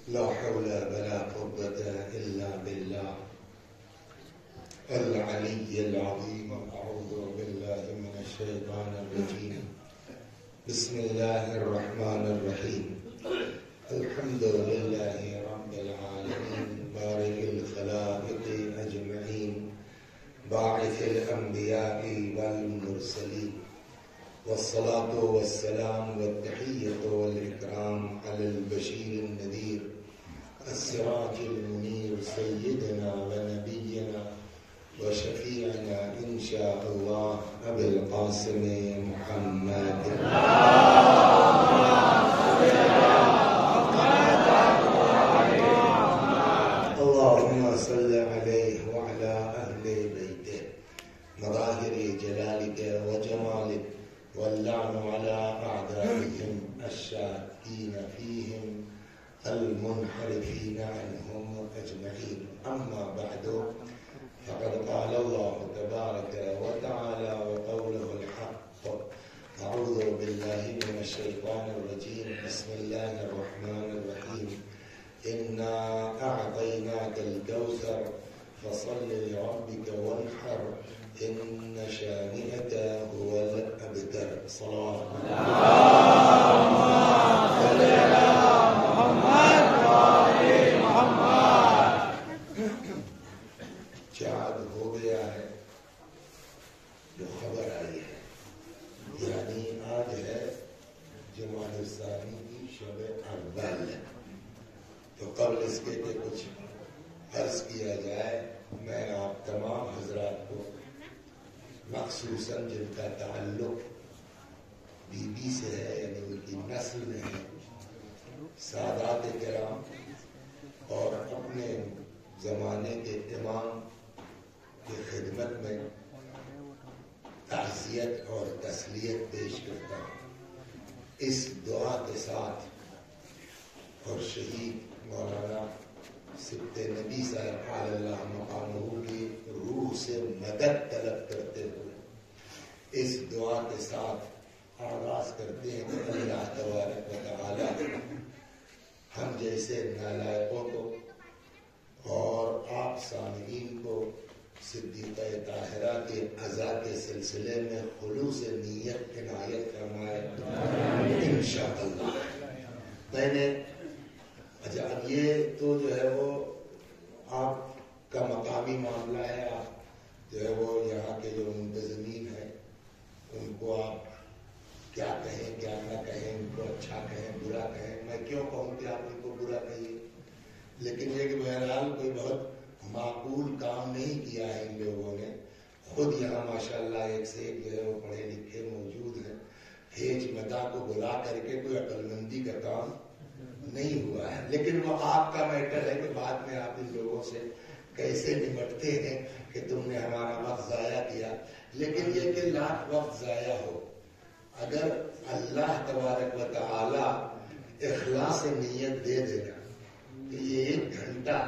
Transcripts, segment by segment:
لا حول ولا قوة إلا بالله العلي العظيم. أعوذ بالله من الشيطان الرجيم. بسم الله الرحمن الرحيم. الحمد لله رب العالمين بارئ الخلائق أجمعين باعث الأنبياء والمرسلين والصلاة والسلام والتحية والإكرام على البشير النذير السراج المنير سيدنا ونبينا وشفيعنا إن شاء الله أبي القاسم محمد. اللهم صل عليه وعلى أهل بيته مظاهر جلالك وجمالك واللعن على أعدائهم الشاكين فيهم المنحرفين عنهم أجمعين. أما بعد فقد قال الله تبارك وتعالى وقوله الحق. أعوذ بالله من الشيطان الرجيم. بسم الله الرحمن الرحيم. إنا أعطيناك الكوثر فصل لربك وانحر إن شانئك هو الأبتر. صلاة اللهم صل على محمد وآل محمد. چاند ہو گیا ہے جو خبر آئی ہے، یعنی آج ہے جمادی الثانی کی شب اول. تو قبل اس کے کچھ عرض کیا جائے. میں آپ تمام حضرات کو مخصوصاً جن کا تعلق بی بی سے ہے، یعنی ان کی نسل میں ہے، سادات کرام اور اپنے زمانے کے امام کی خدمت میں تعزیت اور تسلیت پیش کرتا ہوں. اس دعا کے ساتھ اور شہید مولانا سبت نبی صاحب علی اللہ مقامہ کی روح سے مدد طلب کرتے ہوئے اس دعا کے ساتھ آغاز کرتے ہیں کہ اللہ تبارک و تعالی ہم جیسے نالائقوں کو اور آپ سامعین کو صدیقہ طاہرہ کے عزا کے سلسلے میں خلوص نیت عنایت فرمائے انشاءاللہ. میں نے اچھا اب یہ تو جو ہے وہ آپ کا مقامی معاملہ ہے. آپ جو ہے وہ یہاں کے جو منتظمین ہیں ان کو آپ کیا کہیں کیا نہ کہیں، ان کو اچھا کہیں برا کہیں. میں کیوں کہوں کہ آپ ان کو برا کہیے، لیکن یہ کہ بہرحال کوئی بہت معقول کام نہیں کیا ہے ان لوگوں نے. خود یہاں ماشاءاللہ ایک سے ایک جو ہے وہ پڑھے لکھے موجود ہیں. ہیج مدا کو بلا کر کے کوئی عقل مندی کا کام نہیں ہوا ہے. لیکن وہ آپ کا میٹر ہے کہ بعد میں آپ ان لوگوں سے کیسے نمٹتے ہیں کہ تم نے ہمارا وقت ضائع کیا. لیکن یہ کہ لاکھ وقت ضائع ہو، اگر اللہ تبارک و تعالی اخلاص نیت دے دینا کہ یہ 1 گھنٹہ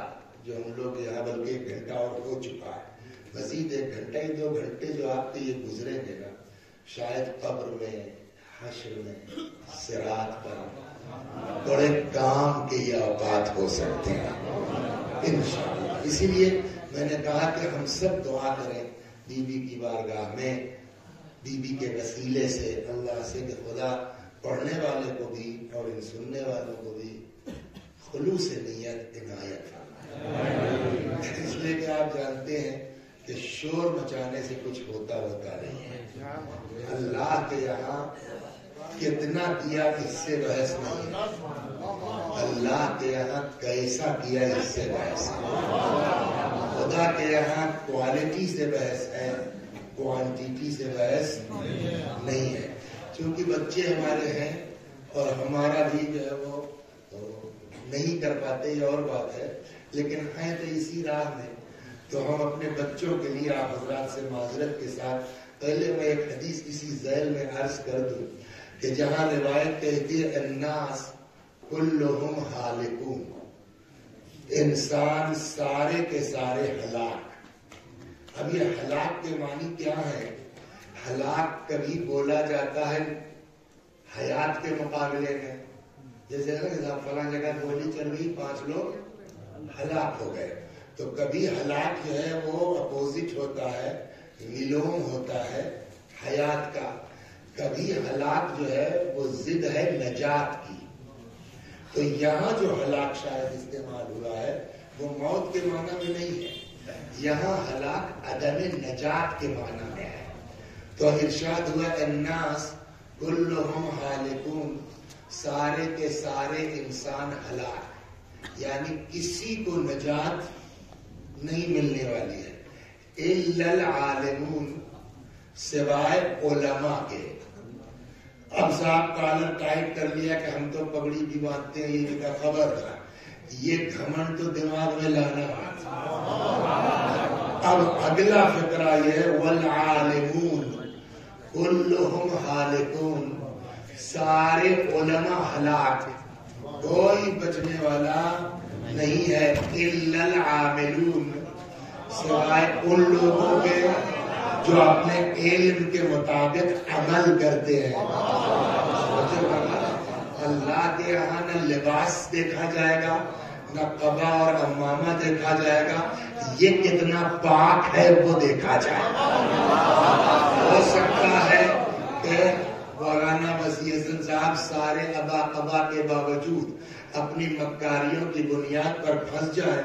جو ہم لوگ یہاں، بلکہ 1 گھنٹہ اور ہو چکا ہے، مزید 1 گھنٹہ ہی 2 گھنٹے جو آپ کے یہ گزریں گے نا، شاید قبر میں، حشر میں، صراط پر بڑے کام کے یہ اوقات ہو سکتے ہیں انشاءاللہ. اسی لیے میں نے کہا کہ ہم سب دعا کریں بی بی کی بارگاہ میں، بی بی کے وسیلے سے اللہ سے کہ خدا پڑھنے والے کو بھی اور ان سننے والوں کو بھی خلوص نیت عنایت فرمائے. اس لیے کہ آپ جانتے ہیں کہ شور مچانے سے کچھ ہوتا نہیں ہے. اللہ کے یہاں کتنا کیا اس سے بحث نہیں ہے، اللہ کے یہاں کیسا کیا اس سے بحث ہے. خدا کے یہاں کوالٹی سے بحث ہے، کوانٹیٹی سے بحث نہیں ہے. چونکہ بچے ہمارے ہیں اور ہمارا بھی جو ہے وہ نہیں کر پاتے، یہ اور بات ہے، لیکن ہیں تو اسی راہ میں. تو ہم اپنے بچوں کے لیے آپ حضرات سے معذرت کے ساتھ پہلے میں ایک حدیث اسی ذیل میں عرض کر دوں کہ جہاں روایت کہتی ہے الناس کلہم ہالکون، انسان سارے کے سارے ہلاک. اب یہ ہلاک کے معنی کیا ہے؟ ہلاک کبھی بولا جاتا ہے حیات کے مقابلے میں، جیسے فلاں جگہ گولی چل رہی 5 لوگ ہلاک ہو گئے، تو کبھی ہلاک جو ہے وہ اپوزٹ ہوتا ہے، ویلوم ہوتا ہے حیات کا، کبھی ہلاک جو ہے وہ ضد ہے نجات کی. تو یہاں جو ہلاک شاید استعمال ہوا ہے وہ موت کے معنی میں نہیں ہے، یہاں ہلاک عدم نجات کے معنی میں ہے. تو ارشاد ہوا الناس کلہم ہالکون، سارے کے سارے انسان ہلاک، یعنی کسی کو نجات نہیں ملنے والی ہے، الا العالمون، سوائے علماء کے. اب صاحب کالر ٹائٹ کر لیا کہ ہم تو پگڑی بھی باندھتے ہیں، یہ کا خبر تھا، یہ گھمنڈ تو دماغ میں لانا ہے. اب اگلا فقرہ یہ ہے والعالمون کلہم ہالکون، سارے علماء ہلاک، کوئی بچنے والا نہیں ہے، الا العاملون، سوائے ان لوگوں کے جو اپنے علم کے مطابق عمل کرتے ہیں. اللہ کے یہاں نہ لباس دیکھا جائے گا، نہ قبا اور امامہ دیکھا جائے گا، یہ کتنا پاک ہے وہ دیکھا جائے گا. ہو سکتا ہے کہ مولانا وسیع حسن صاحب سارے ابا قبا کے باوجود اپنی مکاریوں کی بنیاد پر پھنس جائے.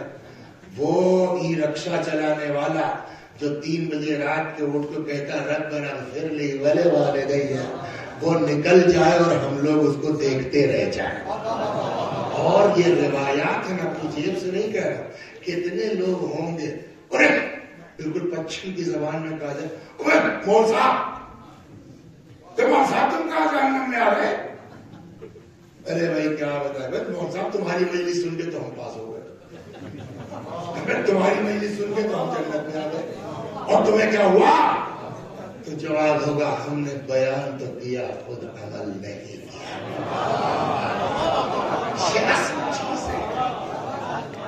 وہ ای رکشا چلانے والا جو 3 بجے رات کے اٹھ کو کہتا ربنا اغفر لی ولوالدی، وہ نکل جائے اور ہم لوگ اس کو دیکھتے رہ جائیں. اور یہ روایات ہیں، اپنی جیب سے نہیں کہہ رہا، کتنے لوگ ہوں گے بالکل پچھم کی زبان میں کہا جائے مول صاحب تم کہاں جہنم میں آ رہے؟ ارے بھائی کیا بتائے بھائی مول صاحب تمہاری مجلس سن کے تو ہم پاس ہو گئے، تمہاری مجلس سن کے تو ہم جنت میں آ گئے، اور تمہیں کیا ہوا؟ تو جواب ہوگا ہم نے بیان تو کیا، خود عمل نہیں کیا. یہ اصل چیز ہے.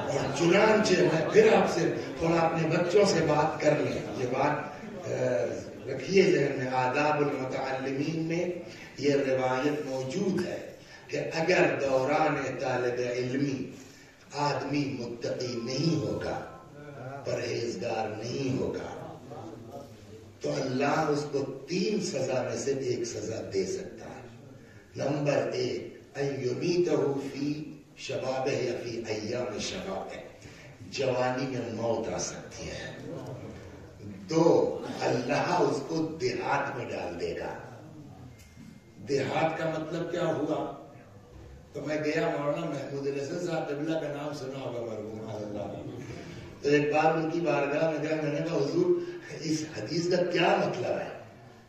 اور چنانچہ میں پھر آپ سے تھوڑا اپنے بچوں سے بات کر لیں، یہ بات رکھیے ذہن میں. آداب المتعلمین میں یہ روایت موجود ہے کہ اگر دوران طالب علمی آدمی متقی نہیں ہوگا، پرہیزگار نہیں ہوگا، تو اللہ اس کو 3 سزا میں سے 1 سزا دے سکتا ہے. نمبر 1 ان یمیتہ فی شبابہ یا فی ایام شبابہ، جوانی میں موت آ سکتی ہے. 2 اللہ اس کو دیہات میں ڈال دے گا. دیہات کا مطلب کیا ہوا؟ تو میں گیا مولانا محمود الحسن صاحب قبلہ کا نام سنا ہوگا مرحوم اللہ، تو ایک بار ان کی بارگاہ میں گیا، میں نے کہا حضور اس حدیث کا کیا مطلب ہے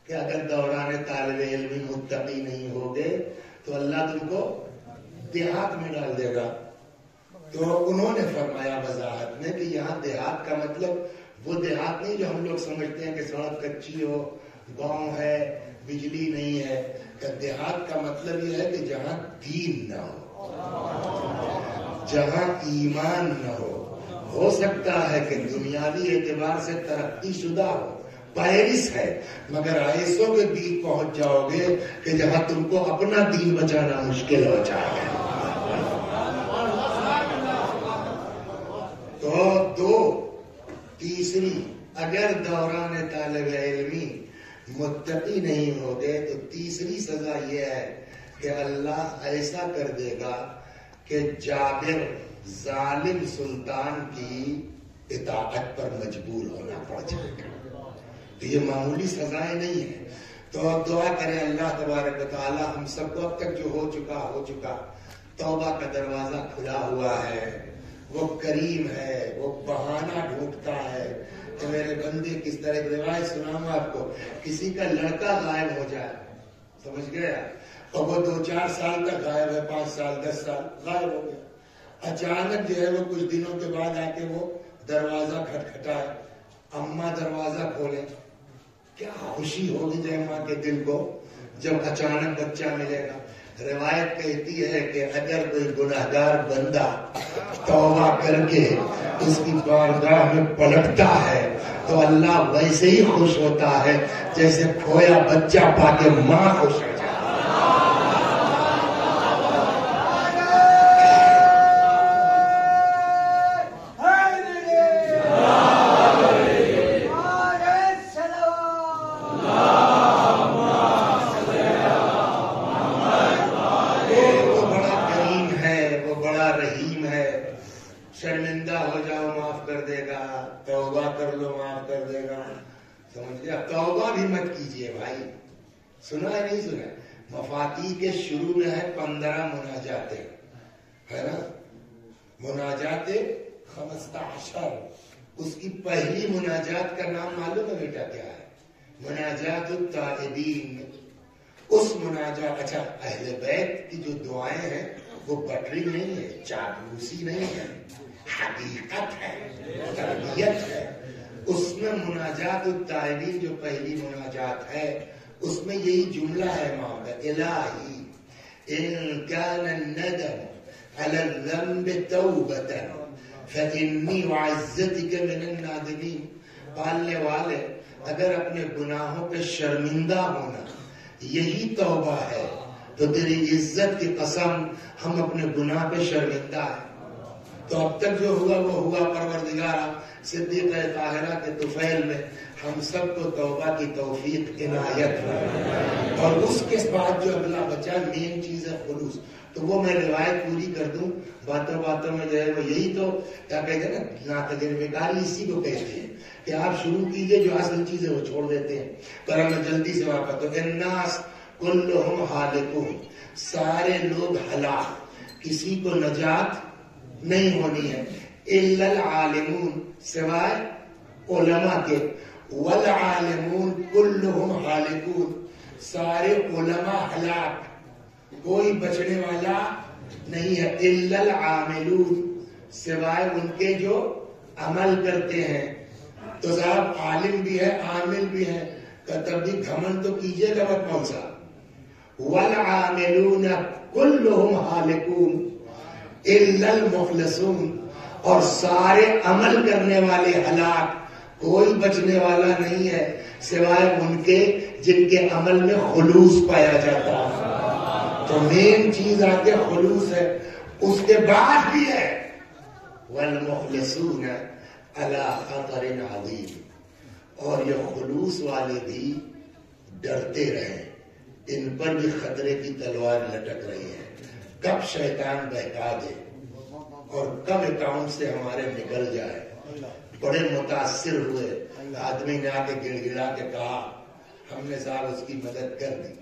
کہ اگر دوران طالب علمی متقی نہیں ہوگے تو اللہ تم کو دیہات میں ڈال دے گا. تو انہوں نے فرمایا وضاحت میں کہ یہاں دیہات کا مطلب وہ دیہات نہیں جو ہم لوگ سمجھتے ہیں کہ سڑک کچی ہو، گاؤں ہے، بجلی نہیں ہے. کہ دیہات کا مطلب یہ ہے کہ جہاں دین نہ ہو، جہاں ایمان نہ ہو سکتا ہے کہ دنیاوی اعتبار سے ترقی شدہ ہو، پیرس ہے، مگر ایسوں کے بیچ پہنچ جاؤ گے کہ جہاں تم کو اپنا دین بچانا مشکل ہو جائے گا. تو 2 تیسری اگر دوران طالب علمی متقی نہیں ہوگے تو تیسری سزا یہ ہے کہ اللہ ایسا کر دے گا کہ جابر ظالم سلطان کی اطاعت پر مجبور ہونا پڑ جائے گا. تو یہ معمولی سزائیں نہیں ہیں. تو اب دعا کریں اللہ تبارک و تعالی ہم سب کو اب تک جو ہو چکا توبہ کا دروازہ کھلا ہوا ہے. وہ کریم ہے، وہ بہانہ ڈھونڈتا ہے کہ میرے بندے کس طرح. ایک روایت سناؤں آپ کو، کسی کا لڑکا غائب ہو جائے، سمجھ گیا، اور وہ 2-4 سال تک غائب ہے، 5 سال 10 سال غائب ہو گیا. اچانک جو ہے وہ کچھ دنوں کے بعد آ کے وہ دروازہ کھٹکھٹائے، اماں دروازہ کھولے. کیا خوشی ہوگی جائے ماں کے دل کو جب اچانک بچہ ملے گا. روایت کہتی ہے کہ اگر کوئی گناہگار بندہ توبہ کر کے اس کی بارگاہ میں پلٹتا ہے تو اللہ ویسے ہی خوش ہوتا ہے جیسے کھویا بچہ پا کے ماں خوش ہو جاتی ہے. شرمندہ ہو جاؤ معاف کر دے گا، توبہ کر لو معاف کر دے گا، سمجھ گیا؟ توبہ بھی مت کیجئے بھائی، سنا ہے نہیں سنا؟ مفاتیح کے شروع میں ہے 15 مناجاتیں، ہے نا؟ مناجات 15، اس کی پہلی مناجات کا نام معلوم ہے بیٹا کیا ہے؟ مناجات التائبین۔ اس مناجات، اچھا اہل بیت کی جو دعائیں ہیں وہ بٹری نہیں ہے، چاپلوسی نہیں ہے، حقیقت ہے، تربیت ہے۔ اس میں مناجات التائبین جو پہلی مناجات ہے اس میں یہی جملہ ہے ماں کا، الہی ان کان الندم علی الذنب توبۃ فإنی وعزتک من النادمین۔ پالنے والے اگر اپنے گناہوں پہ شرمندہ ہونا یہی توبہ ہے تو تیری عزت کی قسم ہم اپنے گناہ پہ شرمندہ ہیں۔ تو اب تک جو ہوا وہ ہوا، پروردگارہ صدیقہ طاہرہ کے طفیل میں ہم سب کو توبہ کی توفیق عنایت ہو۔ اور اس کے بعد جو اگلا بچہ مین چیز ہے خلوص، تو وہ میں روایت پوری کر دوں، باتوں باتوں میں جو ہے وہ یہی تو کیا کہتے ہیں نا، ناتجربے کاری اسی کو کہتے ہیں کہ آپ شروع کیجئے، جو اصل چیز ہے وہ چھوڑ دیتے ہیں۔ پر ہمیں جلدی سے واپس تو الناس کلہم ہالکون، سارے لوگ ہلاک، کسی کو نجات نہیں ہونی ہے، الا العالمون، سوائے علماء کے، والعالمون کلہم ہالکون، سارے علماء ہلاک، کوئی بچنے والا نہیں ہے، الا العاملون، سوائے ان کے جو عمل کرتے ہیں۔ تو صاحب عالم بھی ہے عامل بھی ہے، تب بھی گھمنڈ تو کیجئے گا مت موسا۔ والعاملون کلہم ہالکون الا المخلصون، اور سارے عمل کرنے والے ہلاک، کوئی بچنے والا نہیں ہے سوائے ان کے جن کے عمل میں خلوص پایا جاتا ہے۔ تو مین چیز آگے خلوص ہے، اس کے بعد بھی ہے والمخلصون علی خطر عظیم، اور یہ خلوص والے بھی ڈرتے رہیں، ان پر بھی خطرے کی تلوار لٹک رہی ہے، کب شیطان بہکا دے اور کب اکاؤنٹ سے ہمارے نکل جائے۔ بڑے متاثر ہوئے، آدمی نے آ کے گڑ گڑا کے کہا ہم نے صاحب اس کی مدد کر دی،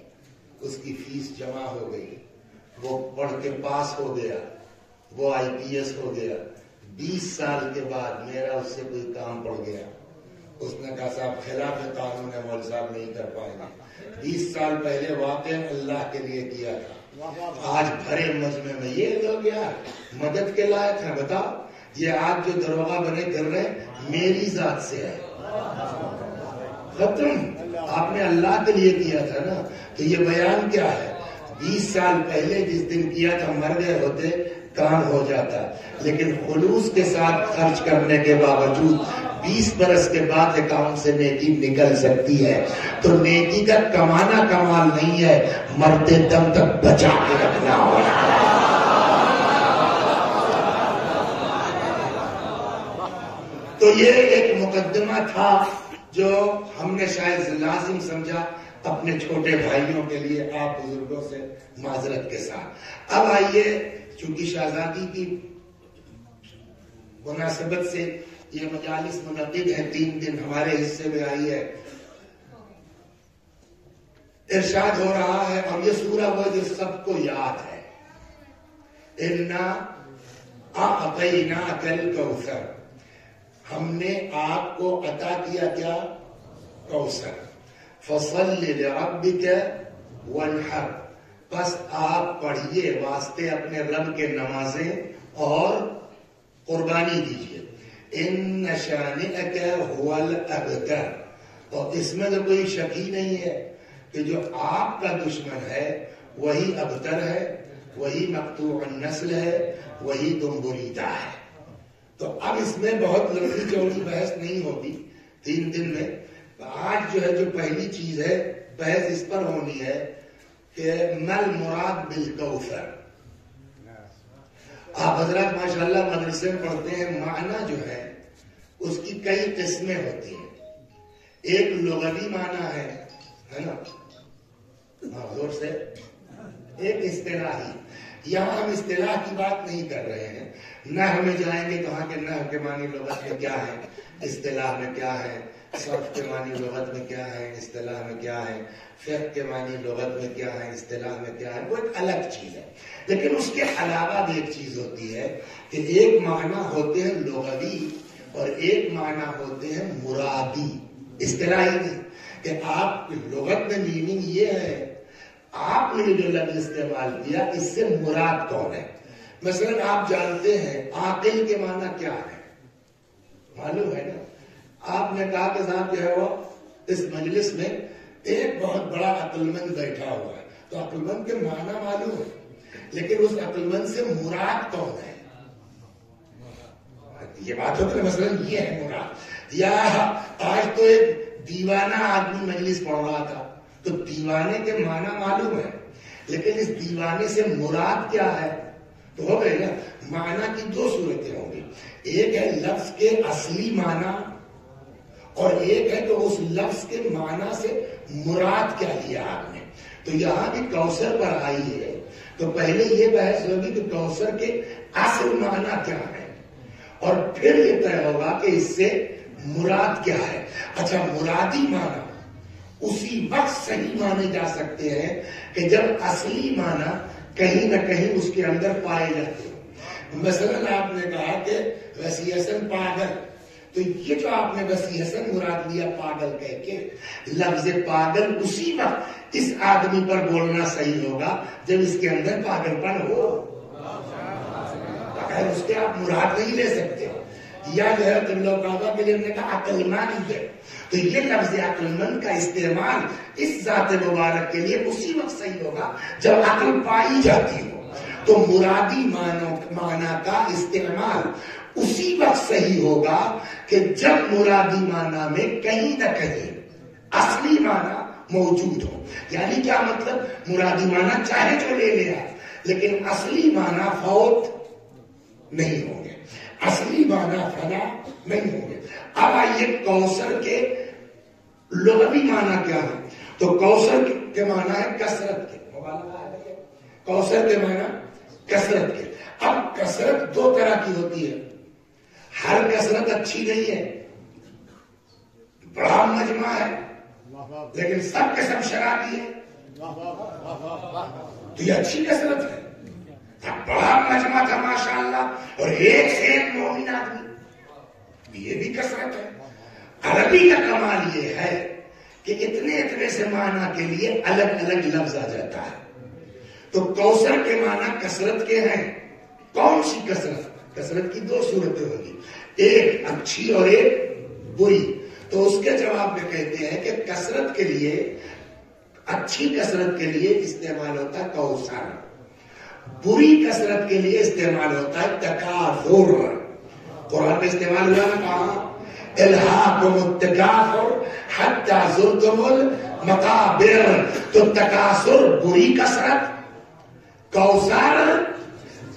اس کی فیس جمع ہو گئی، وہ پڑھ کے پاس ہو گیا، وہ IPS ہو گیا، 20 سال کے بعد میرا اس سے کوئی کام پڑ گیا۔ اس نے کہا صاحب خلاف قانون ہے مول صاحب، نہیں کر پائیں گے، 20 سال پہلے واقع اللہ کے لیے کیا تھا، آج بھرے مجمع میں یہ لوگ یار مدد کے لائق ہیں۔ بتاؤ یہ آپ جو دروغہ بنے کر رہے ہیں میری ذات سے ہے، ختم، آپ نے اللہ کے لیے کیا تھا نا۔ تو یہ بیان کیا ہے، 20 سال پہلے جس دن کیا تھا مر گئے ہوتے کام ہو جاتا، لیکن خلوص کے ساتھ خرچ کرنے کے باوجود 20 برس کے بعد اکاؤنٹ سے نیکی نکل سکتی ہے۔ تو نیکی کا کمانا کمال نہیں ہے، مرتے دم تک بچا کے رکھنا ہوگا۔ تو یہ ایک مقدمہ تھا جو ہم نے شاید لازم سمجھا اپنے چھوٹے بھائیوں کے لیے، آپ بزرگوں سے معذرت کے ساتھ۔ اب آئیے، چونکہ شہزادی کی مناسبت سے یہ مجالس منعقد ہے، 3 دن ہمارے حصے میں آئی ہے، ارشاد ہو رہا ہے، اور یہ سورہ وہ جو سب کو یاد ہے، اِنَّا أَعْطَيْنَاكَ الْكَوْثَرَ، ہم نے آپ کو عطا کیا کیا؟ کوثر، فَصَلِّ لِرَبِّكَ وَانْحَرْ، بس آپ پڑھیے واسطے اپنے رب کے نمازیں اور قربانی دیجیے۔ إِنَّ شَانِئَكَ هُوَ الْأَبْتَرُ، اور اس میں تو کوئی شک ہی نہیں ہے کہ جو آپ کا دشمن ہے وہی ابتر ہے، وہی مقطوع النسل ہے، وہی دم بریدہ ہے۔ تو اب اس میں بہت لمبی چوڑی بحث نہیں ہوگی 3 دن میں۔ آج جو ہے جو پہلی چیز ہے بحث اس پر ہونی ہے کہ مل مراد بالکوثر۔ آپ حضرات ماشاءاللہ مدرسے میں پڑھتے ہیں، معنی جو ہے اس کی کئی قسمیں ہوتی ہیں۔ ایک لغوی معنی ہے نا، زور سے، ایک اصطلاحی۔ یہاں ہم اصطلاح کی بات نہیں کر رہے ہیں، نحو میں جائیں گے تو وہاں کے نحو کے معنی لغت میں کیا ہے، اصطلاح میں کیا ہے، صرف کے معنی لغت میں کیا ہے، اصطلاح میں کیا ہے، فقہ کے معنی لغت میں کیا ہے، اصطلاح میں کیا ہے، وہ ایک الگ چیز ہے. لیکن اس کے علاوہ بھی ایک چیز ہوتی ہے کہ ایک معنی ہوتے ہیں لغوی اور ایک معنی ہوتے ہیں مرادی، اصطلاحی نہیں. کہ آپ کی لغت میں میننگ یہ ہے، آپ نے جو لفظ استعمال کیا اس سے مراد کون ہے. مثلا آپ جانتے ہیں عاقل کے معنی کیا ہے، معلوم ہے نا. آپ نے کہا کہ صاحب جو ہے وہ اس مجلس میں ایک بہت بڑا عقل مند بیٹھا ہوا ہے، تو عقل مند کے معنی معلوم ہے، لیکن اس عقل مند سے مراد کون ہے، یہ بات ہوتی ہے. مثلا یہ ہے مراد. یا آج تو ایک دیوانہ آدمی مجلس پڑھ رہا تھا، تو دیوانے کے معنی معلوم ہے، لیکن اس دیوانے سے مراد کیا ہے، تو ہو گئے نا. معنی کی دو صورتیں ہوں گی، ایک ہے لفظ کے اصلی معنی اور ایک ہے کہ اس لفظ کے معنی سے مراد کیا لیا آپ نے. تو یہاں بھی کوثر پر آئی ہے تو پہلے یہ بحث ہوگی کہ کوثر کے اصل معنی کیا ہے، اور پھر یہ طے ہوگا کہ اس سے مراد کیا ہے. اچھا، مرادی معنی اسی وقت صحیح مانے جا سکتے ہیں کہ جب اصلی معنی کہیں نہ کہیں اس کے اندر پائے جاتے ہیں. مثلا آپ نے کہا کہ وسیع حسن پاگل، تو یہ جو آپ نے وسیع حسن مراد لیا پاگل کہہ کے، لفظ پاگل اسی وقت اس آدمی پر بولنا صحیح ہوگا جب اس کے اندر پاگل پن ہو، بغیر اس کے آپ مراد نہیں لے سکتے. یا جو ہے تم لوگ کعبہ کے لیے ہم نے کہا عقل مند ہے، تو یہ لفظ عقل مند کا استعمال اس ذات مبارک کے لیے اسی وقت صحیح ہوگا جب عقل پائی جاتی ہو. تو مرادی معنی کا استعمال اسی وقت صحیح ہوگا کہ جب مرادی معنی میں کہیں نہ کہیں اصلی معنی موجود ہو. یعنی کیا مطلب، مرادی معنی چاہے جو لے لیا لیکن اصلی معنی فوت نہیں ہوں گے، اصلی معنی فنا نہیں ہوں گے. اب آئیے کوثر کے لغوی معنی کیا ہے. تو کوثر کے معنی ہے کثرت کے، کوثر کے معنی کثرت کے. اب کثرت دو طرح کی ہوتی ہے، ہر کثرت اچھی نہیں ہے. بڑا مجمع ہے لیکن سب کے سب شرابی ہے تو یہ اچھی کثرت ہے. بڑا مجمع تھا ماشاءاللہ اور ایک سے ایک مومن آدمی، یہ بھی کثرت ہے. عربی کا کمال یہ ہے کہ اتنے اتنے سے معنی کے لیے الگ الگ لفظ آ جاتا ہے. تو کوثر کے معنی کثرت کے ہیں. کون سی کثرت؟ کثرت کی دو صورتیں ہوگی، ایک اچھی اور ایک بری. تو اس کے جواب میں کہتے ہیں کہ کثرت کے لیے، اچھی کثرت کے لیے استعمال ہوتا ہے کوثر، بری کثرت کے لیے استعمال ہوتا ہے تکاثر. قرآن میں استعمال ہوا نا، کہاں الہاکم التکاثر حتی زرتم المقابر. تو تکاثر بری کثرت، کوثر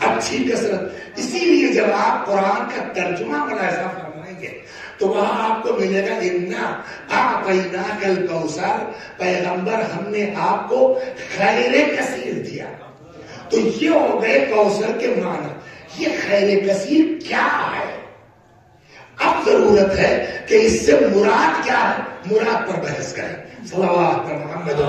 اچھی کثرت. اسی لیے جب آپ قرآن کا ترجمہ ملاحظہ فرمائیں گے تو وہاں آپ کو ملے گا انا اعطیناک الکوثر، پیغمبر ہم نے آپ کو خیر کثیر دیا. تو یہ ہو گئے کوثر کے معنی. یہ خیر کثیر کیا ہے؟ اب ضرورت ہے کہ اس سے مراد کیا ہے، مراد پر بحث کریں. صلوات پر محمد.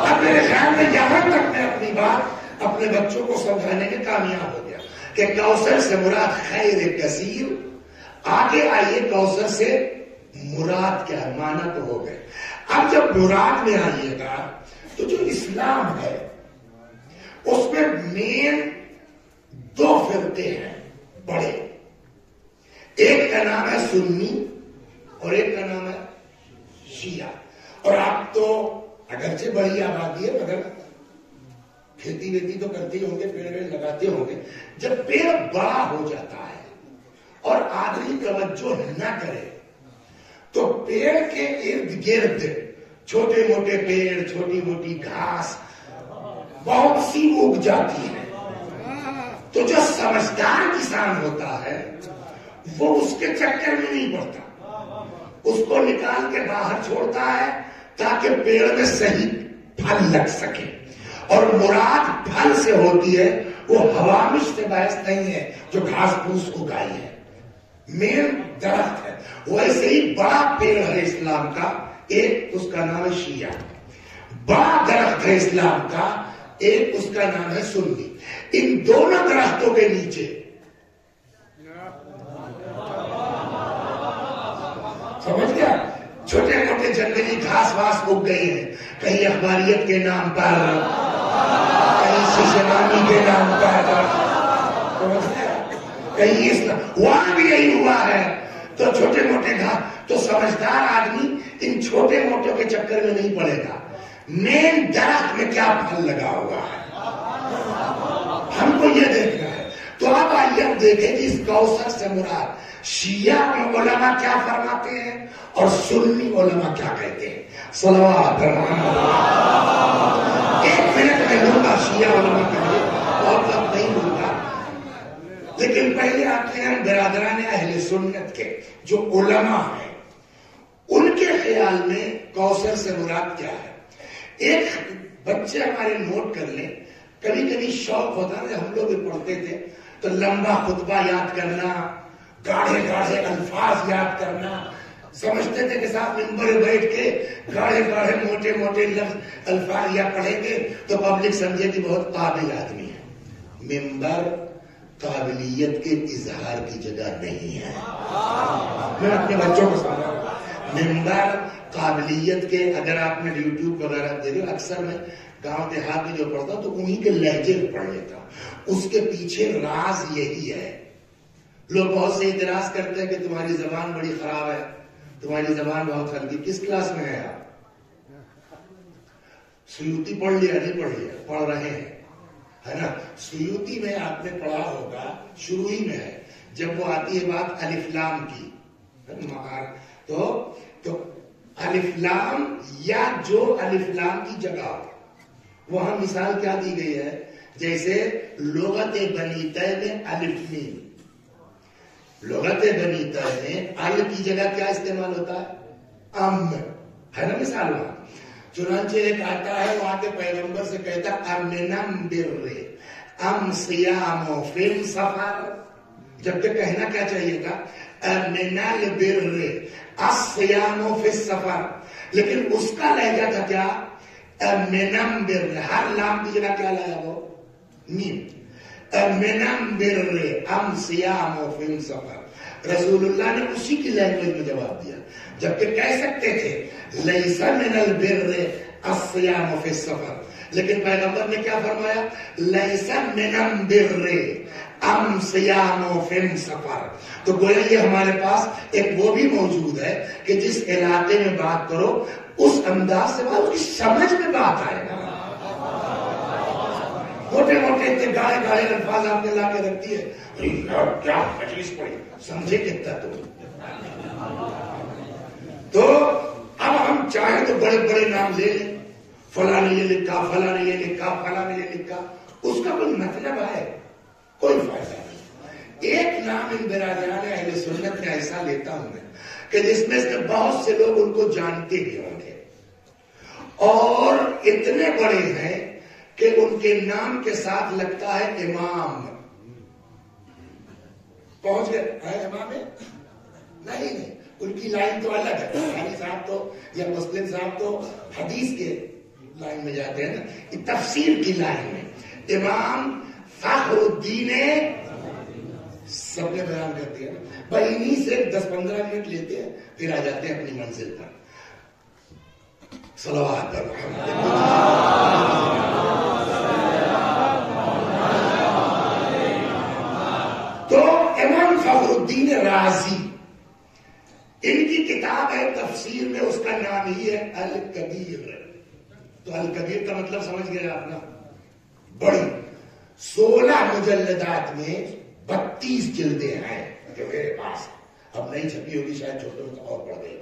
اب میرے خیال میں یہاں تک میں اپنی بات اپنے بچوں کو سمجھانے میں کامیاب ہو گیا کہ کوثر سے مراد خیر کثیر. آگے آئیے کوثر سے مراد کیا ہے، معنی تو ہو گئے. اب جب مراد میں آئیے گا تو جو اسلام ہے اس میں مین دو فرقے ہیں بڑے. ایک کا نام ہے سنی اور ایک کا نام ہے شیعہ. اور آپ تو اگرچہ بڑی آبادی ہے مگر کھیتی ویتی تو کرتے ہوں گے، پیڑ ویڑ لگاتے ہوں گے. جب پیڑ بڑا ہو جاتا ہے اور آدمی توجہ نہ کرے تو پیڑ کے ارد گرد چھوٹے موٹے پیڑ، چھوٹی موٹی گھاس بہت سی اگ جاتی ہے. تو جو سمجھدار کسان ہوتا ہے وہ اس کے چکر میں نہیں پڑتا، اس کو نکال کے باہر چھوڑتا ہے تاکہ پیڑ میں صحیح پھل لگ سکے. اور مراد پھل سے ہوتی ہے وہ حوامش سے بحث نہیں ہے جو گھاس پھوس اگائی ہے. مین درخت ہے. ویسے ہی بڑا پیڑ ہے اسلام کا ایک، اس کا نام ہے شیعہ. بڑا درخت ہے اسلام کا ایک، اس کا نام ہے سنی. ان دونوں درختوں کے نیچے سمجھ گیا چھوٹے موٹے جنگلی گھاس واس اگ گئے ہیں، کہیں اخباریت کے نام پر، کہیں شیشنامی کے نام پر، کہیں اسلام، وہاں بھی یہی ہوا ہے. تو چھوٹے موٹے گھاس، تو سمجھدار آدمی ان چھوٹے موٹوں کے چکر میں نہیں پڑے گا. مین درخت میں کیا پھل لگا ہوا ہے ہم کو یہ دیکھنا ہے. تو اب آئیے ہم دیکھیں کہ اس کوثر سے مراد شیعہ علماء کیا فرماتے ہیں اور سنی علماء کیا کہتے ہیں. صلوات ایک منٹ میں لوں گا شیعہ علماء کے لیے اور اب نہیں لوں گا، لیکن پہلے آتے ہیں برادران اہل سنت کے جو علماء ہیں، ان کے خیال میں کوثر سے مراد کیا ہے. ایک بچے ہمارے نوٹ کر لیں، کبھی کبھی شوق ہوتا ہے، ہم لوگ بھی پڑھتے تھے تو لمبا خطبہ یاد کرنا، گاڑھے گاڑھے الفاظ یاد کرنا، سمجھتے تھے کہ صاحب ممبر بیٹھ کے گاڑھے گاڑھے موٹے موٹے لفظ الفاظ یا پڑھیں گے تو پبلک سمجھے کہ بہت قابل آدمی ہے. ممبر قابلیت کے اظہار کی جگہ نہیں ہے. میں اپنے بچوں کو سمجھا ممبر قابلیت کے، اگر آپ نے یوٹیوب وغیرہ دیکھے، اکثر میں گاؤں دیہات میں جو پڑھتا ہوں تو انہی کے لہجے میں پڑھ لیتا ہوں. اس کے پیچھے راز یہی ہے. لوگ بہت سے اعتراض کرتے ہیں کہ تمہاری زبان بڑی خراب ہے، تمہاری زبان بہت ہلکی. کس کلاس میں ہے آپ؟ سیوتی پڑھ لیا نہیں پڑھ لیا؟ پڑھ رہے ہیں ہے نا. سیوتی میں آپ نے پڑھا ہوگا، شروع ہی میں ہے جب وہ آتی ہے بات الف لام کی، تو الف لام یا جو الف لام کی جگہ وہاں مثال کیا دی گئی ہے، جیسے لغت بنی تے میں الف میم. لغت بنی تے میں ال کی جگہ کیا استعمال ہوتا ہے؟ ام، ہے نا مثال وہاں. چنانچہ ایک آتا ہے وہاں کے پیغمبر سے کہتا امنم بر ام صیام فی السفر، جبکہ کہنا کیا چاہیے تھا امن البر الصیام فی السفر، لیکن اس کا لہجہ تھا کیا؟ امنم بر، ہر لام کی جگہ کیا لایا وہ؟ میم. امنم بر ام صیام فی السفر. رسول اللہ نے اسی کی لینگویج میں جواب دیا، جبکہ کہہ سکتے تھے لیس من البر الصیام فی السفر، لیکن پیغمبر نے کیا فرمایا؟ لیس من البر ام صیام فی السفر. تو گویا یہ ہمارے پاس ایک وہ بھی موجود ہے کہ جس علاقے میں بات کرو اس انداز سے بات، اس کی سمجھ میں بات آئے گا. موٹے موٹے اتنے گاڑے گاڑے الفاظ آپ نے لا کے رکھتی ہے، کیا مجلس پڑی، سمجھے کتنا تو اب ہم چاہیں تو بڑے بڑے نام لے لیں، فلاں نے یہ لکھا، فلاں نے یہ لکھا، فلاں نے یہ لکھا، اس کا کوئی مطلب ہے؟ کوئی فائدہ نہیں. ایک نام ان برادران اہل سنت میں ایسا لیتا ہوں میں کہ جس میں سے بہت سے لوگ ان کو جانتے بھی ہوں گے اور اتنے بڑے ہیں کہ ان کے نام کے ساتھ لگتا ہے امام. پہنچ گئے امام ہے؟ نہیں، ان کی لائن تو الگ ہے. بخاری صاحب تو یا مسلم صاحب تو حدیث کے لائن میں جاتے ہیں نا، یہ تفسیر کی لائن میں. امام فخر الدین سب نے بیان کرتے ہیں بھائی، انہیں سے 10-15 منٹ لیتے ہیں پھر آ جاتے ہیں اپنی منزل پر. صلوات پر محمد. تو امام فخر الدین رازی، ان کی کتاب ہے تفسیر میں، اس کا نام ہی ہے الکبیر. تو الکبیر کا مطلب سمجھ گئے آپ نا، بڑی 16 مجلدات میں 32 جلدیں ہیں جو میرے پاس، اب نہیں چھپی ہوگی شاید، چھوٹوں میں اور پڑھ گئی.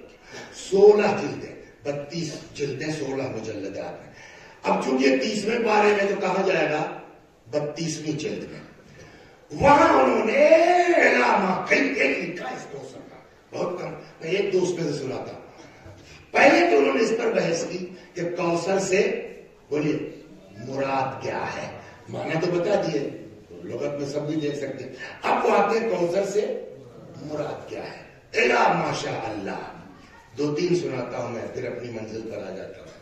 16 جلدیں، 32 جلدیں 16 مجلدات میں. اب چونکہ 30ویں پارے میں تو کہا جائے گا 32ویں جلد میں. وہاں انہوں نے علامہ کئی ایک لکھا اس کوثر کا، بہت کم، میں ایک دوست میں سے سناتا ہوں. پہلے تو انہوں نے اس پر بحث کی کہ کوثر سے بولیے مراد کیا ہے؟ معنی تو بتا دیے، لغت میں سب بھی دیکھ سکتے ہیں۔ اب وہ آتے ہیں کوثر سے مراد کیا ہے؟ الا ماشاء اللہ، 2-3 سناتا ہوں میں، پھر اپنی منزل پر آ جاتا ہوں۔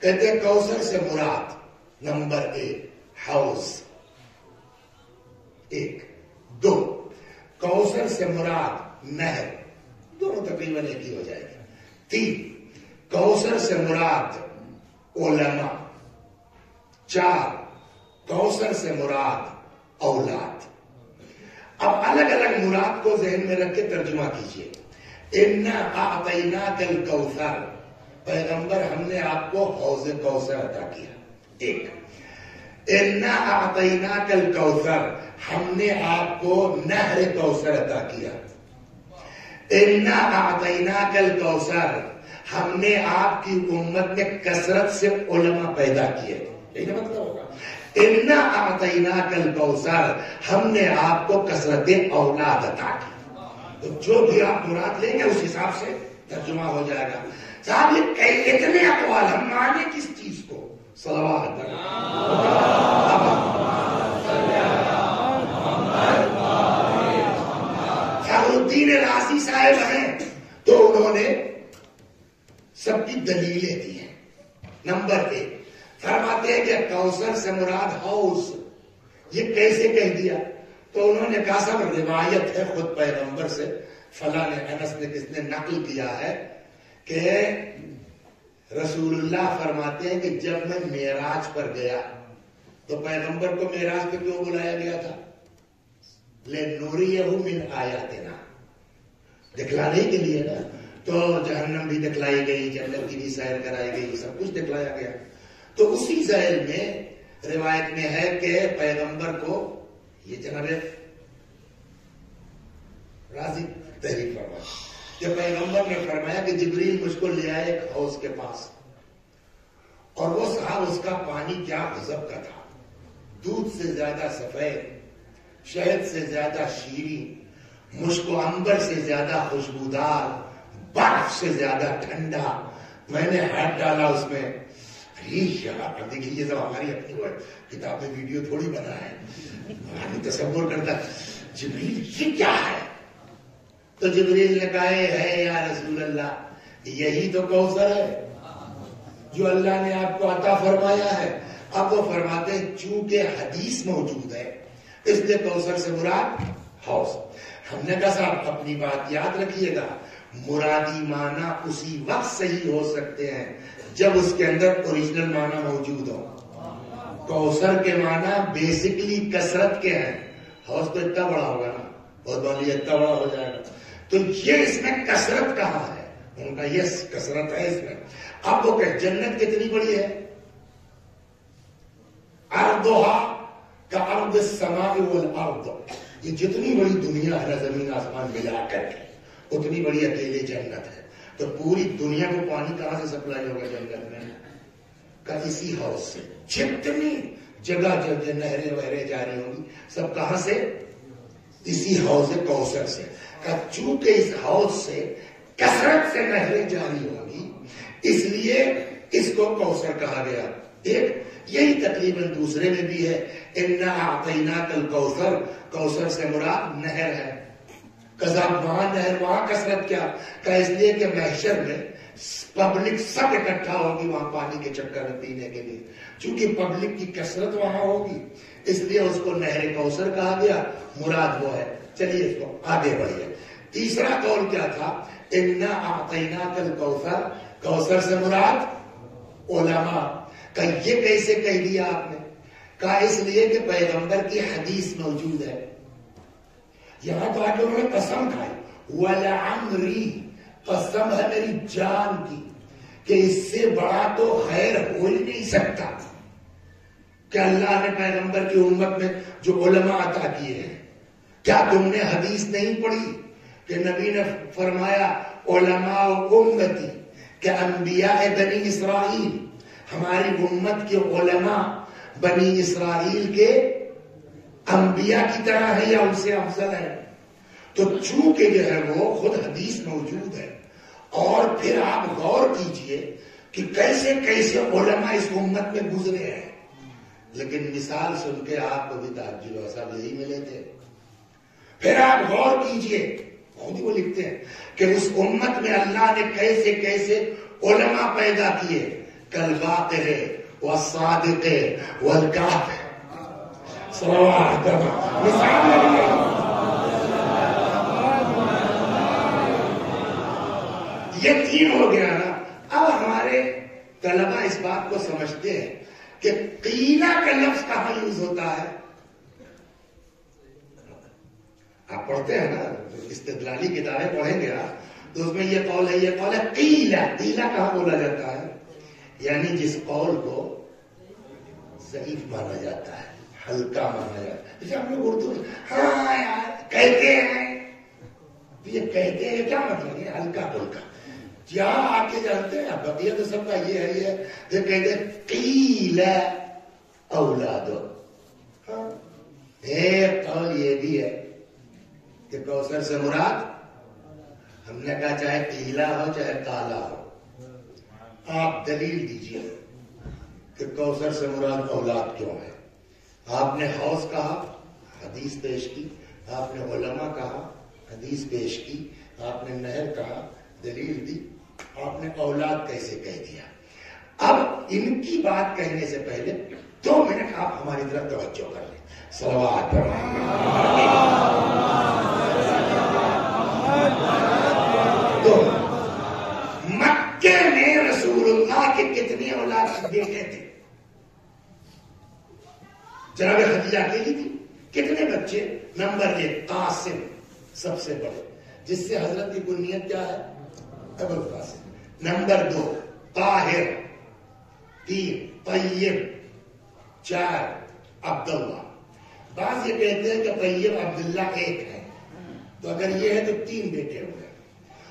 کہتے ہیں کوثر سے مراد نمبر 1 حوض، 1 2 کوثر سے مراد نہر، دونوں تقریباً ایک ہی ہو جائے گا۔ 3 کوثر سے مراد علماء۔ 4 کوثر سے مراد اولاد۔ اب الگ الگ مراد کو ذہن میں رکھ کے ترجمہ کیجئے۔ اِنَّا أَعْطَيْنَاكَ الْكَوْثَرَ، پیغمبر ہم نے آپ کو حوض کوثر عطا کیا۔ 1 اِنَّا أَعْطَيْنَاكَ الْكَوْثَرَ، ہم نے آپ کو نہر کوثر عطا کیا۔ اِنَّا أَعْطَيْنَاكَ الْكَوْثَرَ، ہم نے آپ کی امت میں کثرت سے علماء پیدا کیے۔ یہی مطلب ہوگا اِنَّا أَعْطَيْنَاكَ الْكَوْثَرَ، ہم نے آپ کو کثرت اولاد عطا کی۔ تو جو بھی آپ مراد لیں گے اس حساب سے ترجمہ ہو جائے گا۔ صاحب یہ اتنے اقوال، ہم مانے کس چیز کو؟ صلوات فخر الدین رازی صاحب ہیں تو انہوں نے سب کی دلیلیں دی ہیں۔ نمبر 1 فرماتے ہیں کہ کوثر سے مراد حوض، یہ کیسے کہہ دیا؟ تو انہوں نے کہا سب روایت ہے خود پیغمبر سے، فلاں نے انس نے کس نے نقل کیا ہے کہ رسول اللہ فرماتے ہیں کہ جب میں معراج پر گیا تو پیغمبر کو معراج پہ کیوں بلایا گیا تھا؟ لِنُرِيَهُ مِنْ آیَاتِنَا، دکھلانے کے لیے نا۔ تو جہنم بھی دکھلائی گئی، جنت کی بھی سیر کرائی گئی، سب کچھ دکھلایا گیا۔ تو اسی ذیل میں روایت میں ہے کہ پیغمبر کو، یہ جناب راضی تحریک فرما کہ پیغمبر نے فرمایا کہ جبریل مجھ کو لے آئے ایک حوض کے پاس، اور وہ صاحب اس کا پانی کیا غضب کا تھا، دودھ سے زیادہ سفید، شہد سے زیادہ شیریں، مشک و عنبر سے زیادہ خوشبودار، برف سے زیادہ ٹھنڈا۔ میں نے ہاتھ ڈالا اس میں، دیکھیے یہ سب ہماری اپنی کتاب میں ویڈیو تھوڑی بنا ہے، آدمی تصور کرتا جبریل یہ کیا ہے؟ تو جبریل نے کہا ہے یا رسول اللہ یہی تو کوثر ہے جو اللہ نے آپ کو عطا فرمایا ہے۔ اب وہ فرماتے ہیں چونکہ حدیث موجود ہے اس لیے کوثر سے مراد حوض۔ ہم نے کہا صاحب اپنی بات یاد رکھیے گا، مرادی معنی اسی وقت صحیح ہو سکتے ہیں جب اس کے اندر اوریجنل معنی موجود ہو۔ کوثر کے معنی بیسکلی کثرت کے ہیں، حوض تو اتنا بڑا ہوگا نا، بہت بڑی اتنا بڑا ہو جائے گا، تو یہ اس میں کثرت کہاں ہے؟ ان کا یس کثرت ہے اس میں۔ اب وہ کہ جنت کتنی بڑی ہے؟ ارضھا کارض السماء والارض، یہ جتنی بڑی دنیا ہے زمین آسمان ملا کر کے اتنی بڑی اکیلے جنت ہے۔ تو پوری دنیا کو پانی کہاں سے سپلائی ہوگا جنت میں؟ کا اسی حوض سے۔ جتنی جگہ جو نہریں وہریں جاری ہوں گی سب کہاں سے؟ اسی حوض کوثر سے۔ چونکہ اس حوض سے کثرت سے نہریں جاری ہوں گی اس لیے اس کو کوثر کہا گیا۔ ایک یہی تقریباً دوسرے میں بھی ہے، اِنَّا أَعْطَيْنَاكَ الْكَوْثَرَ، کوثر سے مراد نہر ہے۔ کذاب وہاں نہر، وہاں کثرت کیا؟ کہ اس لیے کہ محشر میں پبلک سب اکٹھا ہوگی وہاں پانی کے چکر میں پینے کے لیے، چونکہ پبلک کی کثرت وہاں ہوگی اس لیے اس کو نہر کوثر کہا گیا، مراد وہ ہے۔ چلیے اس کو آگے بڑھیے۔ تیسرا قول کیا تھا؟ اِنَّا أَعْطَيْنَاكَ الْكَوْثَرَ، کوثر سے مراد علماء۔ کہ یہ کیسے کہہ دیا آپ نے؟ کہا اس لیے کہ پیغمبر کی حدیث موجود ہے، یہاں تو آ کے انہوں نے قسم کھائی، وَلَعَمْرِي، قسم ہے میری جان کی کہ اس سے بڑا تو خیر ہو ہی نہیں سکتا کہ اللہ نے پیغمبر کی امت میں جو علماء عطا کیے ہیں۔ کیا تم نے حدیث نہیں پڑھی کہ نبی نے فرمایا علماء امتی کہ انبیاء بنی اسرائیل، ہماری امت کے علماء بنی اسرائیل کے انبیاء کی طرح ہے یا ان سے افضل ہے؟ تو چونکہ جو ہے وہ خود حدیث موجود ہے، اور پھر آپ غور کیجئے کہ کیسے کیسے علماء اس امت میں گزرے ہیں، لیکن مثال سن کے آپ کو بھی تعجب ہو، سب یہی ملے تھے۔ پھر آپ غور کیجئے، خود وہ لکھتے ہیں کہ اس امت میں اللہ نے کیسے کیسے علماء پیدا کیے، کالواقع والصادق والکافر، صلوات مثال لگیے۔ یہ تین ہو گیا نا۔ اب ہمارے طلبہ اس بات کو سمجھتے ہیں کہ قیلہ کا لفظ کہاں یوز ہوتا ہے؟ آپ پڑھتے ہیں نا، استدلالی کتابیں پڑھیں گے آپ، تو اس میں یہ قول ہے، یہ قول ہے، قیلہ قیلہ کہاں بولا جاتا ہے؟ یعنی جس قول کو ضعیف مانا جاتا ہے، ہلکا مانا جاتا ہے۔ جیسے ہم لوگ اردو میں ہاں یار کہتے ہیں، یہ کہتے ہیں کیا مطلب ہے؟ ہلکا پھلکا۔ یہاں آ کے جانتے ہیں بقیہ تو سب کا یہ ہے، یہ کہتے ہیں قیل اولاد۔ ایک قول یہ بھی ہے کہ کوثر سے مراد، ہم نے کہا چاہے قیلا ہو چاہے قالا ہو، آپ دلیل دیجئے کہ کوثر سے مراد اولاد کیوں ہے۔ آپ نے حوض کہا، حدیث پیش کی، آپ نے علماء کہا، حدیث پیش کی، آپ نے نہر کہا، دلیل دی، آپ نے اولاد کیسے کہہ دیا۔ اب ان کی بات کہنے سے پہلے 2 منٹ آپ ہماری طرف توجہ کر لیں، صلوات تو مکے میں رسول اللہ کے کتنے اولاد بیٹے تھے؟ جناب خدیجہ اکیلی تھی۔ کتنے بچے؟ نمبر 1 قاسم سب سے بڑے، جس سے حضرت کی کنیت کیا ہے؟ ابو القاسم۔ نمبر 2 طاہر، 3 طیب، 4 عبداللہ۔ بعض یہ کہتے ہیں کہ طیب عبداللہ ایک ہے، تو اگر یہ ہے تو 3 بیٹے ہوئے،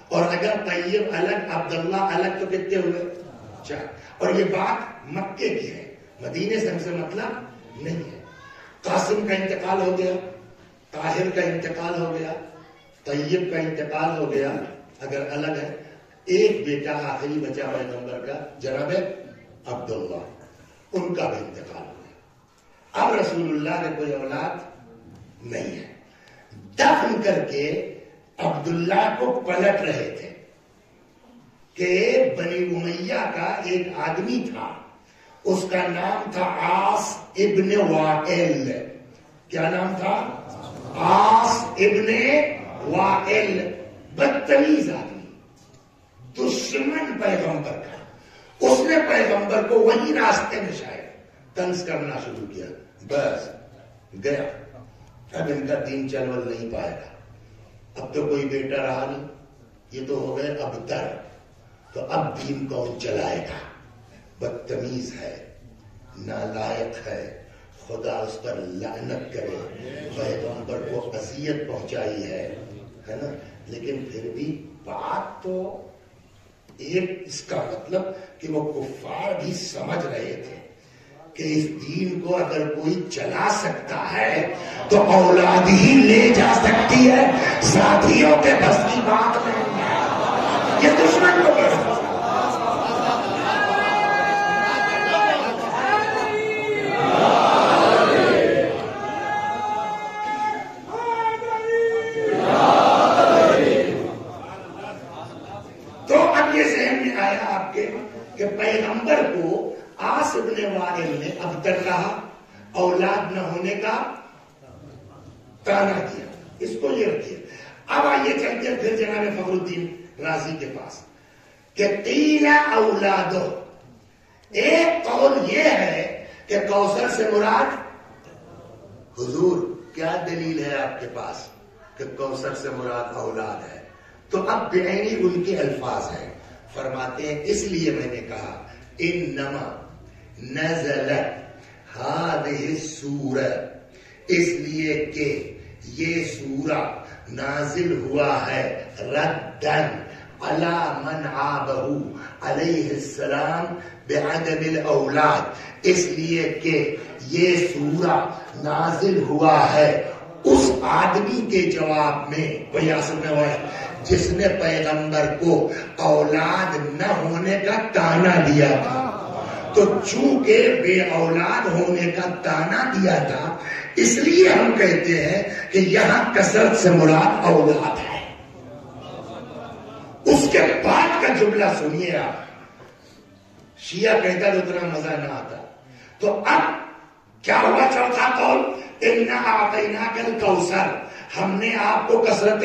اور اگر طیب الگ عبداللہ الگ تو کتنے ہوئے؟ 4۔ اور یہ بات مکے کی ہے، مدینے سے ہم سے مطلب نہیں ہے۔ قاسم کا انتقال ہو گیا، طاہر کا انتقال ہو گیا، طیب کا انتقال ہو گیا، اگر الگ ہے۔ ایک بیٹا آخری بچا پیغمبر کا جناب عبداللہ، ان کا بھی انتقال ہو گیا۔ اب رسول اللہ نے کوئی اولاد نہیں ہے۔ دفن کر کے عبداللہ کو پلٹ رہے تھے کہ بنی امیہ کا ایک آدمی تھا، اس کا نام تھا عاص ابن وائل۔ کیا نام تھا؟ عاص ابن وائل۔ بدتمیز آدمی، دشمن پیغمبر کا۔ اس نے پیغمبر کو وہی راستے میں شاید طنز کرنا شروع کیا، بس گیا، اب ان کا دین چلول نہیں پائے گا، اب تو کوئی بیٹا رہا نہیں، یہ تو ہو گئے ابتر، تو اب دین کون چلائے گا؟ بدتمیز ہے، نالائق ہے، خدا اس پر لعنت کرے، پیغمبر کو اذیت پہنچائی ہے نا۔ لیکن پھر بھی بات تو ایک، اس کا مطلب کہ وہ کفار بھی سمجھ رہے تھے کہ اس دین کو اگر کوئی چلا سکتا ہے تو اولاد ہی لے جا سکتی ہے، ساتھیوں کے بس کی بات نہیں ہے، یہ دشمن کو کیسے۔ کہ پیغمبر کو عاص ابن وائل نے ابتر کہا، اولاد نہ ہونے کا تانا دیا، اس کو یہ رکھیے۔ اب آئیے چلتے ہیں پھر جناب فخر الدین رازی کے پاس کہ قیل اولادو۔ ایک قول یہ ہے کہ کوثر سے مراد، حضور کیا دلیل ہے آپ کے پاس کہ کوثر سے مراد اولاد ہے؟ تو اب بعینی ان کے الفاظ ہیں، فرماتے ہیں اس لیے میں نے کہا انما نزلت هذه السورہ، اس لیے کہ یہ سورہ نازل ہوا ہے ردن علی من عابہ علیہ السلام بعدم الاولاد، اس لیے کہ یہ سورہ نازل ہوا ہے اس آدمی کے جواب میں وہی اصل میں وہ ہے جس نے پیغمبر کو اولاد نہ ہونے کا طعنہ دیا تھا. تو چونکہ بے اولاد ہونے کا طعنہ دیا تھا اس لیے ہم کہتے ہیں کہ یہاں کثرت سے مراد اولاد ہے. اس کے بعد کا جملہ سنیے آپ. شیعہ کہتا تو اتنا مزہ نہ آتا. تو اب کیا ہوا چوتھا قول؟ اِنَّا أَعْطَيْنَاكَ الْكَوْثَرَ، ہم نے آپ کو کثرت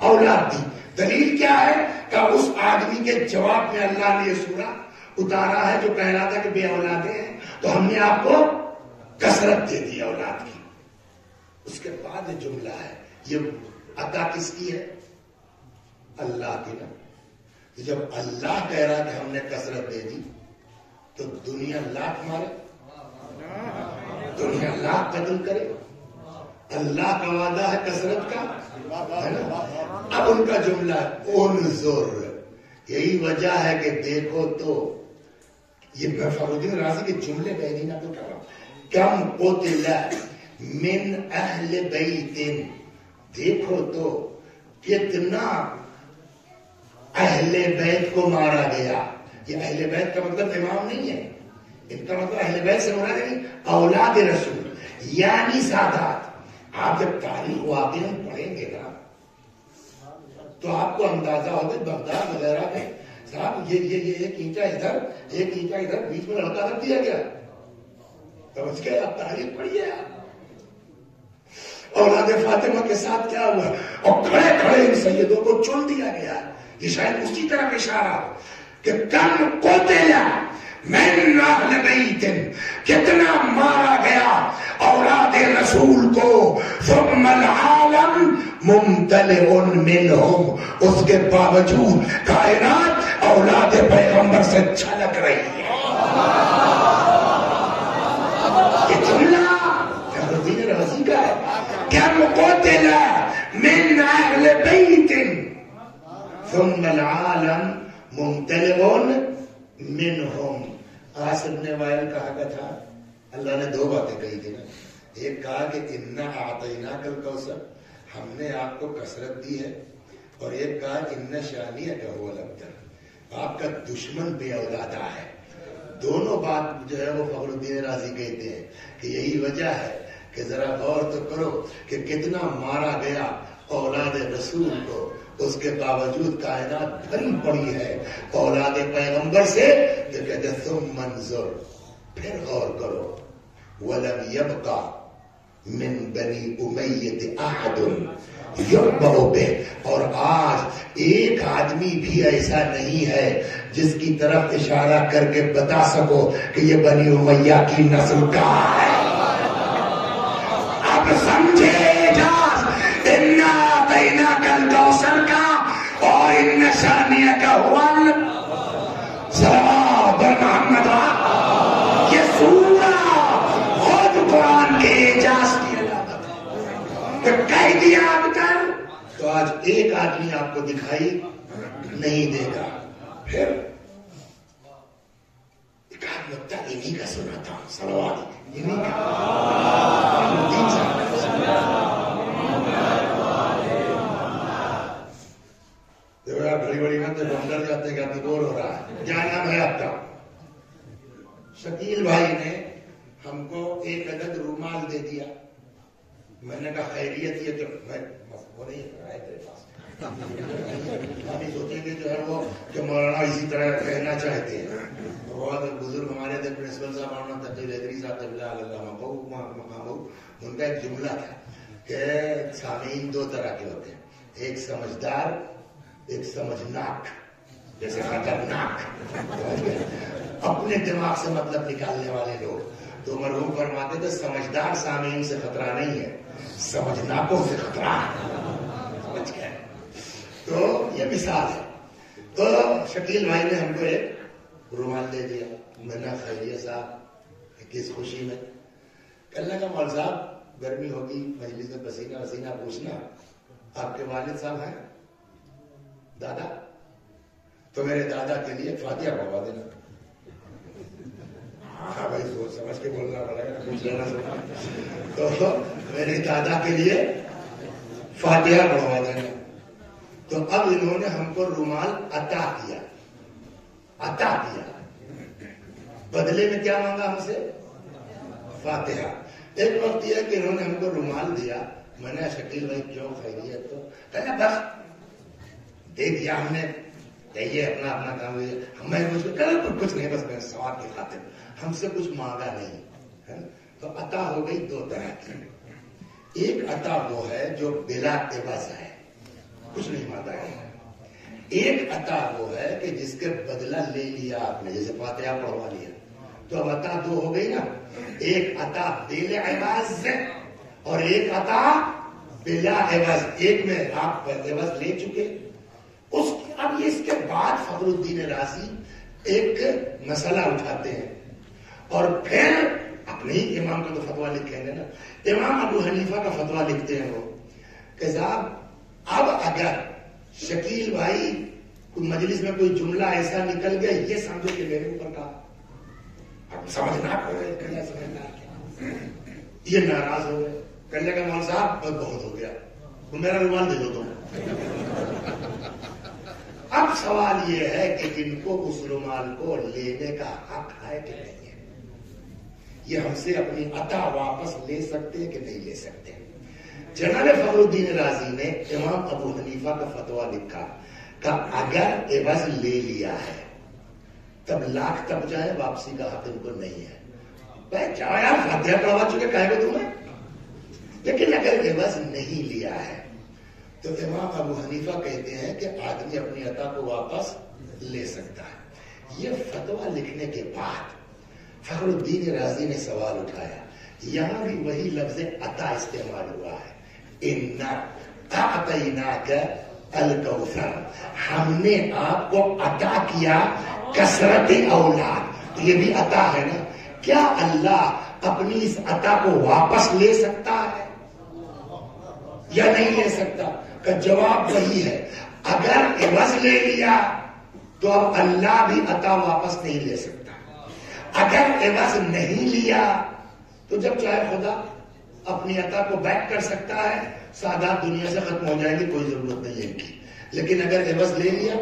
اولاد دی. دلیل کیا ہے کہ اس آدمی کے جواب میں اللہ نے یہ سورہ اتارا ہے جو کہہ رہا تھا کہ بے اولادیں ہیں تو ہم نے آپ کو کثرت دے دی اولاد کی. اس کے بعد یہ جملہ ہے، یہ عطا کس کی ہے؟ اللہ کی نا. جب اللہ کہہ رہا کہ ہم نے کثرت دے دی تو دنیا لاکھ مارے، دنیا لاکھ قتل کرے. اللہ کا وعدہ ہے کثرت کا. اب ان کا جملہ انظر، یہی وجہ ہے کہ دیکھو تو یہ میں فخر الدین رازی کے جملے پہلی نقل کر رہا ہوں. کم قتل من اہل بیت، دیکھو تو کتنا اہل بیت کو مارا گیا. یہ اہل بیت کا مطلب امام نہیں ہے، ان کا مطلب اہل بیت سے مراد نہیں اولاد رسول یعنی سادات. آپ جب تاریخ واقعی پڑھیں گے نا تو آپ کو اندازہ ہوگا بغداد وغیرہ میں صاحب یہ ایک اینٹا ادھر ایک اینٹا ادھر بیچ میں لڑکا رکھ دیا گیا. سمجھ گئے آپ؟ تاریخ پڑھیے آپ. اولاد فاطمہ کے ساتھ کیا ہوا اور کھڑے کھڑے ان سیدوں کو چن دیا گیا. یہ شاید اسی طرح کا اشارہ کہ کم قتل من اہل بیت، کتنا مارا گیا اولاد رسول کو. ثم العالم ممتلئ منہم، اس کے باوجود کائنات اولاد پیغمبر سے چھلک رہی ہے. یہ جملہ فخر الدین رازی کا ہے. کم قتل من اہل بیت ثم العالم ممتلئ منہم. عاصم نے وائل کہا کہ تھا اللہ نے دو باتیں کہی تھی نا. ایک کہا کہ اِنَّا أَعْطَيْنَاكَ الْكَوْثَرَ، ہم نے آپ کو کثرت دی ہے. اور ایک کہا إِنَّ شَانِئَكَ هُوَ الْأَبْتَرُ، آپ کا دشمن بے اولادہ ہے. دونوں بات جو ہے وہ فخر الدین رازی کہتے ہیں کہ یہی وجہ ہے کہ ذرا غور تو کرو کہ کتنا مارا گیا اولاد رسول کو، اس کے باوجود کائنات بھری پڑی ہے اولاد پیغمبر سے. کہ کہتے ثم انظر، پھر غور کرو. وَلَمْ يَبْقَ مِنْ بَنِي أُمَيَّةِ أَحَدٌ يُعْبَأُ بِهِ، اور آج ایک آدمی بھی ایسا نہیں ہے جس کی طرف اشارہ کر کے بتا سکو کہ یہ بنی امیہ کی نسل کا ہے. اب سمجھے اعجاز اِنَّا أَعْطَيْنَاكَ الْكَوْثَرَ کا اور اِنَّ شَانِئَكَ هُوَ صلوات بر محمد. یہ سورہ خود قرآن کے اعجاز کی علامت ہے کہ کہہ دیا اب تک تو آج ایک آدمی آپ کو دکھائی نہیں دے گا. پھر ایک آدھ نکتہ انہی کا سناتا ہوں. صلوات انہی کا بڑی بڑی باتیں ہم ڈر جاتے ہیں کہ آپ بور ہو رہا ہے. کیا نام ہے آپ کا؟ شکیل بھائی نے ہم کو ایک عدد رومال دے دیا. میں نے کہا خیریت یہ تو وہ نہیں ہے تیرے پاس. ہم ہی سوچیں گے جو ہے وہ کہ مولانا اسی طرح کہنا چاہتے ہیں. بہت بزرگ ہمارے تھے پرنسپل صاحب مولانا تقی الحیدری صاحب اللہ مقامہ، ان کا ایک جملہ تھا کہ سامعین دو طرح کے ہوتے ہیں، ایک سمجھدار ایک سمجھناک. جیسے خطرناک اپنے دماغ سے مطلب نکالنے والے لوگ. تو مرحوم فرماتے تھے سمجھدار سامعین سے خطرہ نہیں ہے، سمجھناکوں سے خطرہ ہے. سمجھ گئے؟ تو یہ مثال ہے. تو شکیل بھائی نے ہم کو ایک رومال دے دیا. میں نے خیریت صاحب کس خوشی میں. کہنے کا مول صاحب گرمی ہوگی مجلس میں پسینہ وسینہ پوچھنا، آپ کے والد صاحب ہیں دادا، تو میرے دادا کے لیے فاتحہ پڑھوا دینا. ہاں بھائی سوچ سمجھ کے بولنا پڑے گا، کچھ لینا سنا. تو میری دادا کے لیے فاتحہ پڑھوا دینا. تو اب انہوں نے ہم کو رومال عطا کیا. بدلے میں کیا مانگا ہم سے؟ فاتحہ. ایک وقت یہ کہ انہوں نے ہم کو رومال دیا. میں نے شکیل بھائی کیوں خیریت؟ تو کہنا بس دے دیا ہم نے، یہ اپنا اپنا کام ہے. ہمیں کچھ نہیں، بس میں ثواب کی خاطر، ہم سے کچھ مانگا نہیں. تو عطا ہو گئی دو طرح کی. ایک عطا وہ ہے جو بلا عوض ہے، کچھ نہیں مانگا ہے. ایک عطا وہ ہے کہ جس کے بدلہ لے لیا آپ نے، جیسے فاتحہ پڑھوا لیا. تو اب عطا دو ہو گئی نا. ایک عطا بلا عوض اور ایک عطا بلا عوض. ایک میں آپ عوض لے چکے. اب اس کے بعد فخر الدین رازی ایک مسئلہ اٹھاتے ہیں اور پھر اپنے امام کا تو فتویٰ لکھیں گے نا. امام ابو حنیفہ کا فتویٰ لکھتے ہیں وہ کہ صاحب اب اگر شکیل بھائی کوئی مجلس میں کوئی جملہ ایسا نکل گیا، یہ سمجھو کہ میرے اوپر کہا، اب سمجھنا یہ ناراض ہو گئے. کہنے کا مول صاحب بہت ہو گیا، تو میرا رومال دے دو تم. اب سوال یہ ہے کہ ان کو اس رومال کو لینے کا حق ہے کہ نہیں ہے؟ یہ ہم سے اپنی عطا واپس لے سکتے ہیں کہ نہیں لے سکتے؟ جناب فخر الدین رازی نے امام ابو حنیفہ کا فتویٰ لکھا کہ اگر عوض لے لیا ہے تب لاکھ تب جائے، واپسی کا حق ان کو نہیں ہے. بھائی جاؤ یار، فاتحہ پڑھوا چکے کہے گا تمہیں. لیکن اگر عوض نہیں لیا ہے تو امام ابو حنیفہ کہتے ہیں کہ آدمی اپنی عطا کو واپس لے سکتا ہے. یہ فتویٰ لکھنے کے بعد فخر الدین رازی نے سوال اٹھایا. یہاں بھی وہی لفظ عطا استعمال ہوا ہے. اِنَّا أَعْطَيْنَاكَ الْكَوْثَرَ، ہم نے آپ کو عطا کیا کثرت اولاد. یہ بھی عطا ہے نا. کیا اللہ اپنی اس عطا کو واپس لے سکتا ہے یا نہیں لے سکتا؟ کا جواب وہی ہے. اگر عوض لے لیا تو اب اللہ بھی عطا واپس نہیں لے سکتا. اگر عوض نہیں لیا تو جب چاہے خدا اپنی عطا کو بیک کر سکتا ہے. سعادت دنیا سے ختم ہو جائے گی، کوئی ضرورت نہیں ہے ان کی. لیکن اگر عوض لے لیا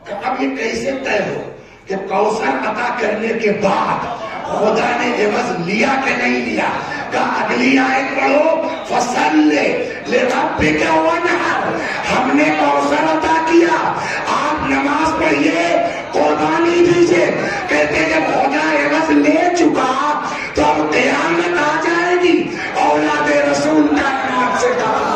تو اب یہ کیسے طے ہو کہ کوثر عطا کرنے کے بعد خدا نے عوض لیا کہ نہیں لیا؟ کہ اگلی آیت پڑھو، فَصَلِّ لِرَبِّكَ وَانْحَرْ، ہم نے کوثر عطا کیا، آپ نماز پڑھیے، قربانی دیجیے. کہتے جب خدا عوض لے چکا تو اب قیامت آ جائے گی. اولاد رسول کا نام سے کہا.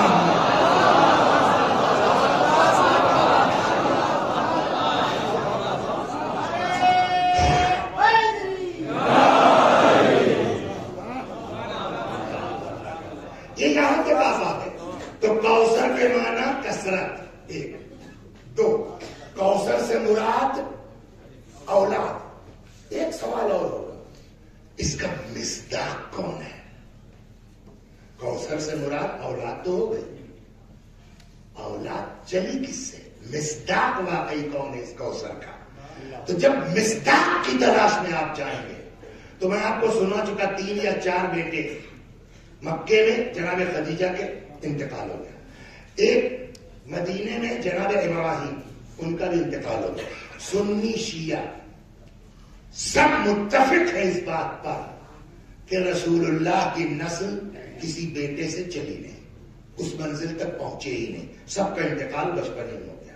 یہ یہاں کے پاس آتے تو کوثر کے معنی کثرت، ایک. دو، کوثر سے مراد اولاد. ایک سوال اور ہوگا، اس کا مصداق کون ہے؟ کوثر سے مراد اولاد تو ہو گئی، اولاد چلی کس سے؟ مصداق واقعی کون ہے اس کوثر کا؟ تو جب مصداق کی تلاش میں آپ جائیں گے تو میں آپ کو سنا چکا 3 یا 4 بیٹے مکے میں جناب خدیجہ کے انتقال ہو گیا. ایک مدینے میں جناب ابراہیم، ان کا بھی انتقال ہو گیا. سنی شیعہ سب متفق ہے اس بات پر کہ رسول اللہ کی نسل کسی بیٹے سے چلی نہیں، اس منزل تک پہنچے ہی نہیں. سب کا انتقال بچپن ہی ہو گیا.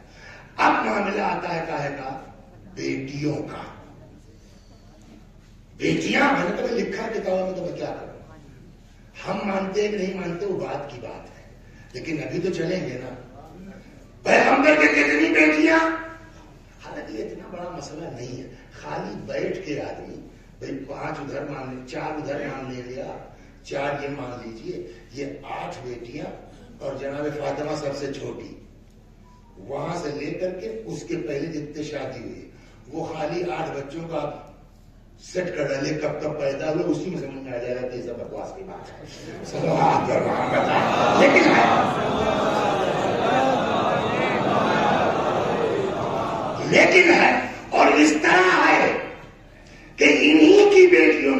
اب معاملہ آتا ہے کاہے کا؟ بیٹیوں کا. بیٹیاں میں نے کبھی لکھا کتابوں میں، تو میں کیا کروں؟ ہم مانتے ہیں کہ نہیں مانتے وہ بات کی بات ہے، لیکن ابھی تو چلیں گے نا. پیغمبر کے کتنی بیٹیاں؟ حالانکہ یہ اتنا بڑا مسئلہ نہیں ہے. خالی بیٹھ کے آدمی بھائی 5 ادھر مان لے، 4 ادھر مان لے لیا، 4 یہ مان لیجئے. یہ 8 بیٹیاں اور جناب فاطمہ سب سے چھوٹی، وہاں سے لے کر کے اس کے پہلے جتنے شادی ہوئی، وہ خالی 8 بچوں کا سیٹ کر ڈالے. کب کب پیدا ہوئے اسی میں سمجھ میں آ جائے گا کہ یہ سب بکواس کی بات ہے. لیکن ہے اور اس طرح ہے کہ انہی کی بیٹیوں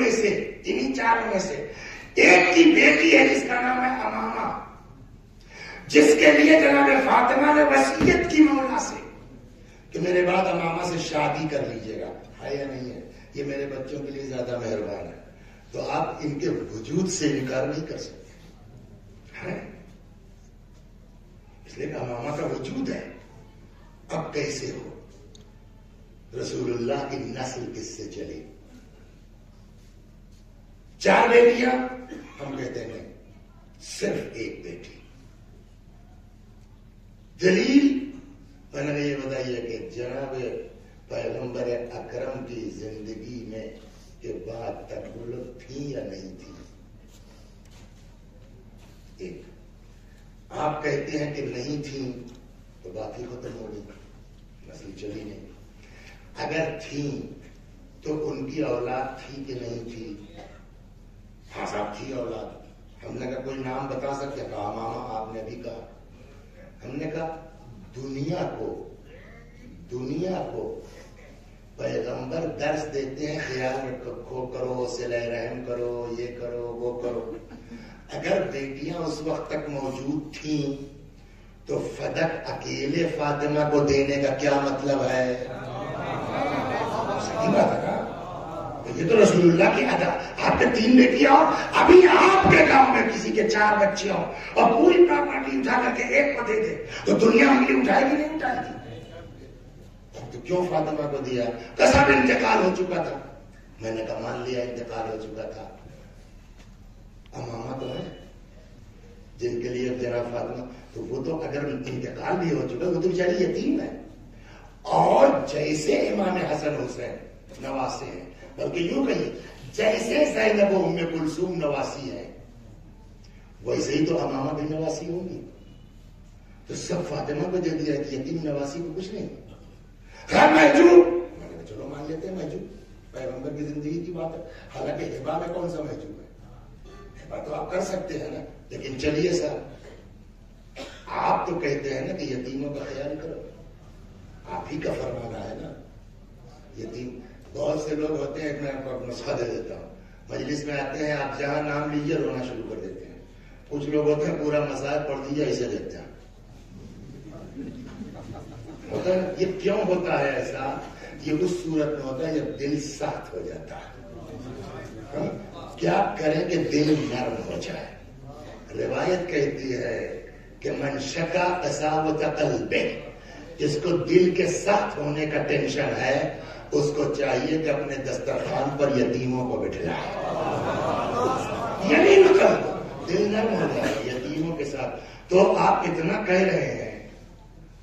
کی بیٹی ہے جس کا نام ہے امامہ، جس کے لیے جناب فاطمہ نے وصیت کی مولا سے کہ میرے بعد امامہ سے شادی کر لیجیے گا. ہے یا نہیں ہے؟ یہ میرے بچوں کے لیے زیادہ مہربان ہے. تو آپ ان کے وجود سے انکار نہیں کر سکتے، اس لیے کہ امامہ کا وجود ہے. اب کیسے ہو؟ رسول اللہ کی نسل کس سے چلی؟ 4 بیٹیاں؟ ہم کہتے ہیں نہیں، صرف ایک بیٹی. دلیل میں نے یہ بتائیے کہ جناب پیغمبر اکرم کی زندگی میں کے بعد تکلف تھی یا نہیں تھی؟ ایک. آپ کہتے ہیں کہ نہیں تھی تو باقی ختم ہو گئی، نسل چلی نہیں. اگر تھی تو ان کی اولاد تھی کہ نہیں تھی؟ ہاں صاحب تھی اولاد. ہم نے کہا کوئی نام بتا سکتے؟ کہا ماما آپ نے بھی کہا. ہم نے کہا دنیا کو پیغمبر درس دیتے ہیں خیال رکھو کرو، صلہ رحم کرو، یہ کرو وہ کرو. اگر بیٹیاں اس وقت تک موجود تھیں تو فدق اکیلے فاطمہ کو دینے کا کیا مطلب ہے؟ صحیح بات ہے نا؟ یہ تو رسول اللہ کی ادا. آپ کے 3 بیٹیاں ہو، ابھی آپ کے گاؤں میں کسی کے 4 بچے ہوں اور پوری پراپرٹی اٹھا کر کے ایک کو دے دے تو دنیا انگلی اٹھائے گی نہیں اٹھائے گی؟ تو کیوں فاطمہ کو دیا؟ سب انتقال ہو چکا تھا. میں نے کہا مان لیا انتقال ہو چکا تھا. امامہ تو ہے جن کے لیے جناب فاطمہ، تو وہ تو اگر انتقال بھی ہو چکا وہ تو بیچاری یتیم ہے. اور جیسے امام حسن حسین نواسے ہیں، بلکہ یوں کہیے جیسے زینب و ام کلثوم نواسی ہے ویسے ہی تو امامہ بھی نواسی ہوں گی. تو سب فاطمہ کو دے دیا کہ یتیم نواسی کو کچھ نہیں. خیر محجوب، میں نے چلو مان لیتے ہیں محجوب، پیغمبر کی زندگی کی بات ہے. حالانکہ ہبا میں کون سا محجوب ہے؟ ہبا تو آپ کر سکتے ہیں نا. لیکن چلیے صاحب، آپ تو کہتے ہیں نا کہ یتیموں کا خیال کرو، آپ ہی کا فرمانا ہے نا. یتیم بہت سے لوگ ہوتے ہیں، میں آپ کو نسخہ دے دیتا ہوں. مجلس میں آتے ہیں، آپ جہاں نام لیجیے رونا شروع کر دیتے ہیں. کچھ لوگ ہوتے ہیں پورا مسائل پڑھ دیجیے ایسے دیتے ہیں. ہوتا ہے یہ کیوں ہوتا ہے ایسا؟ یہ اس صورت میں ہوتا ہے جب دل سخت ہو جاتا ہے. کیا کریں کہ دل نرم ہو جائے. روایت کہتی ہے کہ من شکا قساوت قلبہ، جس کو دل کے سخت ہونے کا ٹینشن ہے اس کو چاہیے کہ اپنے دسترخوان پر یتیموں کو بٹھلائے. یعنی مطلب دل نرم ہو جائے یتیموں کے ساتھ. تو آپ اتنا کہہ رہے ہیں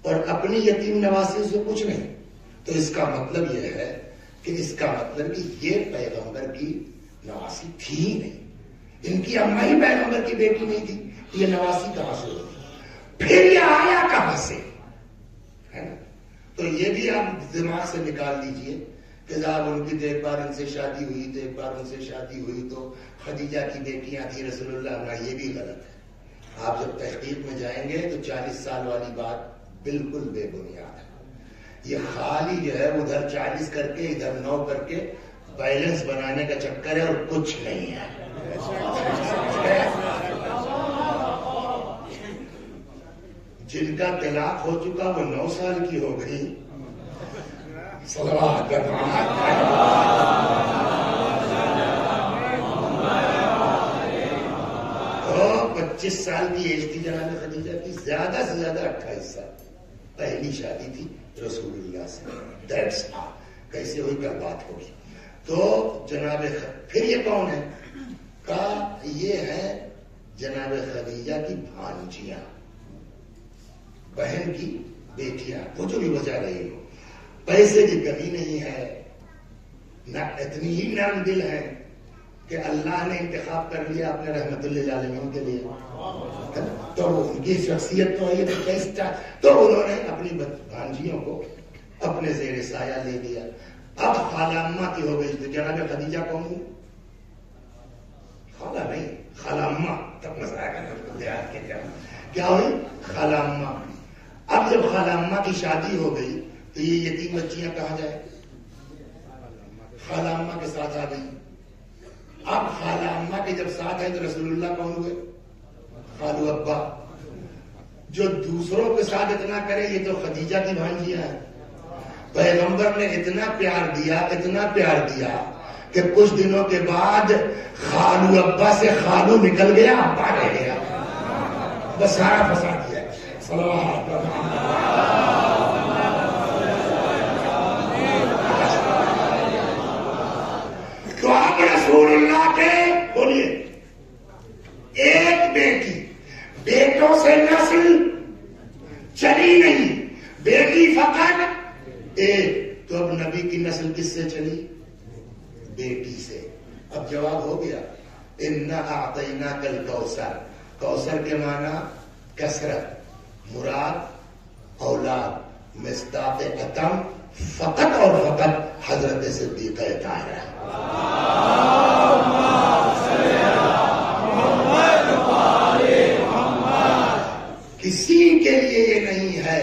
اور اپنی یتیم نواسی سے کچھ نہیں، تو اس کا مطلب یہ ہے کہ یہ پیغمبر کی نواسی تھی ہی نہیں. ان کی اماں ہی پیغمبر کی بیٹی نہیں تھی، یہ نواسی کہاں سے ہوتی؟ پھر یہ آیا کہاں سے؟ ہے نا؟ تو یہ بھی آپ دماغ سے نکال دیجئے کہ صاحب ان کی تو ایک بار ان سے شادی ہوئی تو ایک بار ان سے شادی ہوئی تو خدیجہ کی بیٹیاں تھی رسول اللہ. نہ، یہ بھی غلط ہے. آپ جب تحقیق میں جائیں گے تو 40 سال والی بات بالکل بے بنیاد ہے. یہ خالی جو ہے ادھر 40 کر کے ادھر 9 کر کے بیلنس بنانے کا چکر ہے اور کچھ نہیں ہے. جن کا طلاق ہو چکا وہ 9 سال کی ہو گئی. صلوات تو 25 سال کی ایج تھی جناب خدیجہ کی، زیادہ سے زیادہ 28 سال. پہلی شادی تھی رسول اللہ سے. That's all. کیسے ہوئی کل بات ہوگی. تو جناب پھر یہ کون ہے؟ کہا یہ ہے جناب خدیجہ کی بھانجیاں، بہن کی بیٹیاں. وہ جو بھی بجا رہی ہو، پیسے کی کمی نہیں ہے، نہ اتنی ہی نرم دل ہے کہ اللہ نے انتخاب کر لیا اپنے رحمت للعالمین کے لیے. تو ان کی شخصیت تو ہے تو انہوں نے اپنی بھانجیوں کو اپنے زیر سایہ لے لیا. اب خالہ اماں کی ہو گئی. تو جناب خدیجہ کون ہوئی؟ خالہ نہیں، خالہ اماں. تب مزہ آئے گا کیا ہوئی؟ خالہ اماں. اب جب خالہ اماں کی شادی ہو گئی تو یہ یتیم بچیاں کہاں جائیں؟ خالہ اماں کے ساتھ آ گئی. اب خالہ اماں کے جب ساتھ ہیں تو رسول اللہ کون ہوئے؟ خالو ابا. جو دوسروں کے ساتھ اتنا کرے یہ تو خدیجہ کی بھانجیاں ہیں. پیغمبر نے اتنا پیار دیا کہ کچھ دنوں کے بعد خالو ابا سے خالو نکل گیا، ابا رہ گیا. بس سارا فساد کیا. صلوات تو آپ رسول اللہ کے بولیے ایک بیٹی، بیٹوں سے نسل چلی نہیں، بیٹی فقط ایک. تو اب نبی کی نسل کس سے چلی؟ بیٹی سے. اب جواب ہو گیا. انا اعطیناک الکوثر. کوثر کے معنی کثرت، مراد اولاد، مصداق اتم فقط اور فقط حضرت صدیقہ طاہرہ. کسی کے لیے یہ نہیں ہے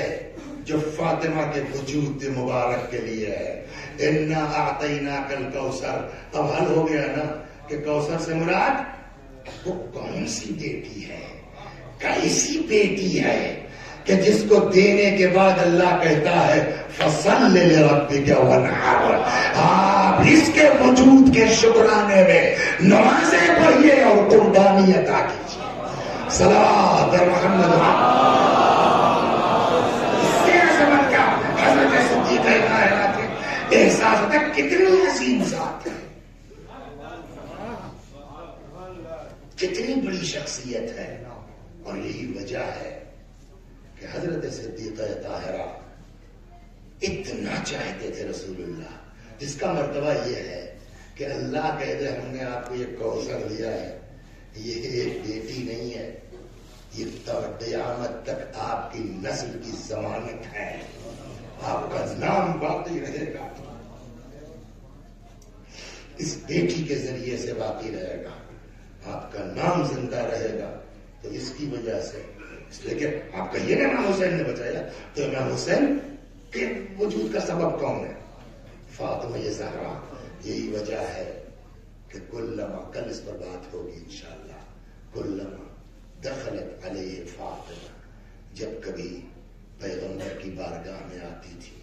جو فاطمہ کے وجود مبارک کے لیے ہے. انا اعطیناک الکوثر. اب حل ہو گیا نا کہ کوثر سے مراد وہ کون سی بیٹی ہے، کیسی بیٹی ہے کہ جس کو دینے کے بعد اللہ کہتا ہے فصل لربک وانحر. آپ اس کے وجود کے شکرانے میں نمازیں پڑھیے اور قربانی عطا کیجیے. صلوات محمد. اس سے عظمت کا حضرت صدیقہ طاہرہ کے احساس ہوتا ہے. کتنی عظیم ذات ہے، کتنی بڑی شخصیت ہے. اور یہی وجہ ہے کہ حضرت صدیقہ طاہرہ اتنا چاہتے تھے رسول اللہ، جس کا مرتبہ یہ ہے کہ اللہ کہہ دے ہم نے آپ کو یہ کوثر دیا ہے، یہ ایک بیٹی نہیں ہے، یہ قیامت تک آپ کی نسل کی ضمانت ہے. آپ کا نام باقی رہے گا، اس بیٹی کے ذریعے سے باقی رہے گا، آپ کا نام زندہ رہے گا. تو اس کی وجہ سے اس لیے کہ آپ کہیے نا امام حسین نے بچایا، تو امام حسین کے وجود کا سبب کون ہے؟ فاطمہ زہرا. یہی وجہ ہے کہ کلما، کل اس پر بات ہوگی انشاءاللہ، کلما دخلت علیہ فاطمہ، جب کبھی پیغمبر کی بارگاہ میں آتی تھی،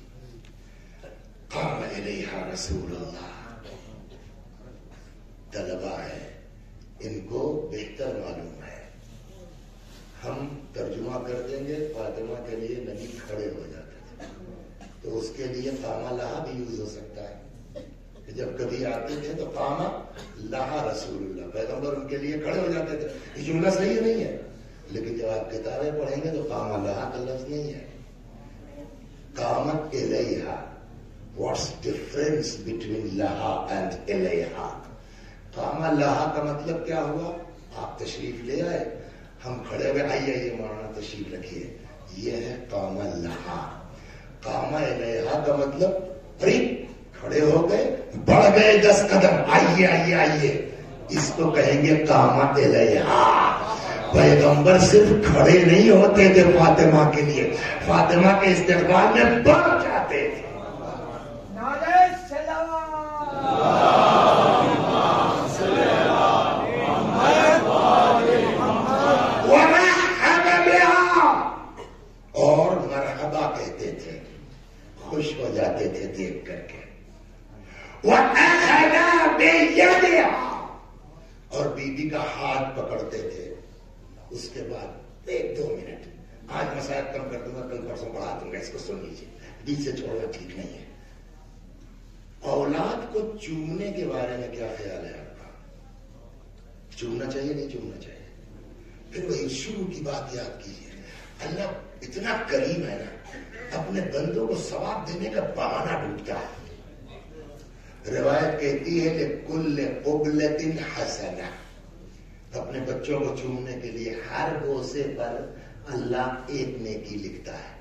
قام الیہا رسول اللہ. طلبہ ہے، ان کو بہتر معلوم ہے، ہم ترجمہ کر دیں گے. فاطمہ کے لیے نبی کھڑے ہو جاتے تھے، تو اس کے لیے قامہ لہا بھی یوز ہو سکتا ہے. جب کبھی آتے تھے تو قامہ لہا رسول اللہ، پیغمبر ان کے لیے کھڑے ہو جاتے تھے. یہ جملہ صحیح نہیں ہے، لیکن جب آپ کتابیں پڑھیں گے تو قامہ لہا کا لفظ نہیں ہے، قامت الیہا. واٹس ڈفرنس بٹوین لہا اینڈ الیہا؟ قامہ لہا کا مطلب کیا ہوا؟ آپ تشریف لے آئے، ہم کھڑے ہوئے، آئیے مولانا تشریف رکھیے، یہ ہے قامہ لہا. قامہ الیہا کا مطلب ارے کھڑے ہو گئے، بڑھ گئے 10 قدم، آئیے آئیے آئیے، اس کو کہیں گے قامہ الیہا. پیغمبر صرف کھڑے نہیں ہوتے تھے فاطمہ کے لیے، فاطمہ کے استقبال میں بڑھ جاتے تھے. اور مرحبا کہتے تھے، خوش ہو جاتے تھے دیکھ کر کے. وَأَخَذَ بِيَدِهَا، اور بی بی کا ہاتھ پکڑتے تھے. اس کے بعد 1-2 منٹ، آج مسائل کم کر دوں گا، کل پرسوں بڑھا دوں گا، اس کو سن لیجیے، بیچ سے چھوڑنا ٹھیک نہیں ہے. اولاد کو چومنے کے بارے میں کیا خیال ہے آپ کا؟ چومنا چاہیے نہیں چومنا چاہیے؟ پھر وہی شروع کی بات یاد کیجیے. اللہ اتنا کریم ہے نا، اپنے بندوں کو ثواب دینے کا بہانہ ڈھونڈتا ہے. روایت کہتی ہے لِكُلِّ قُبْلَةٍ حَسَنَةٍ، اپنے بچوں کو چومنے کے لیے ہر بوسے پر اللہ ایک نیکی لکھتا ہے.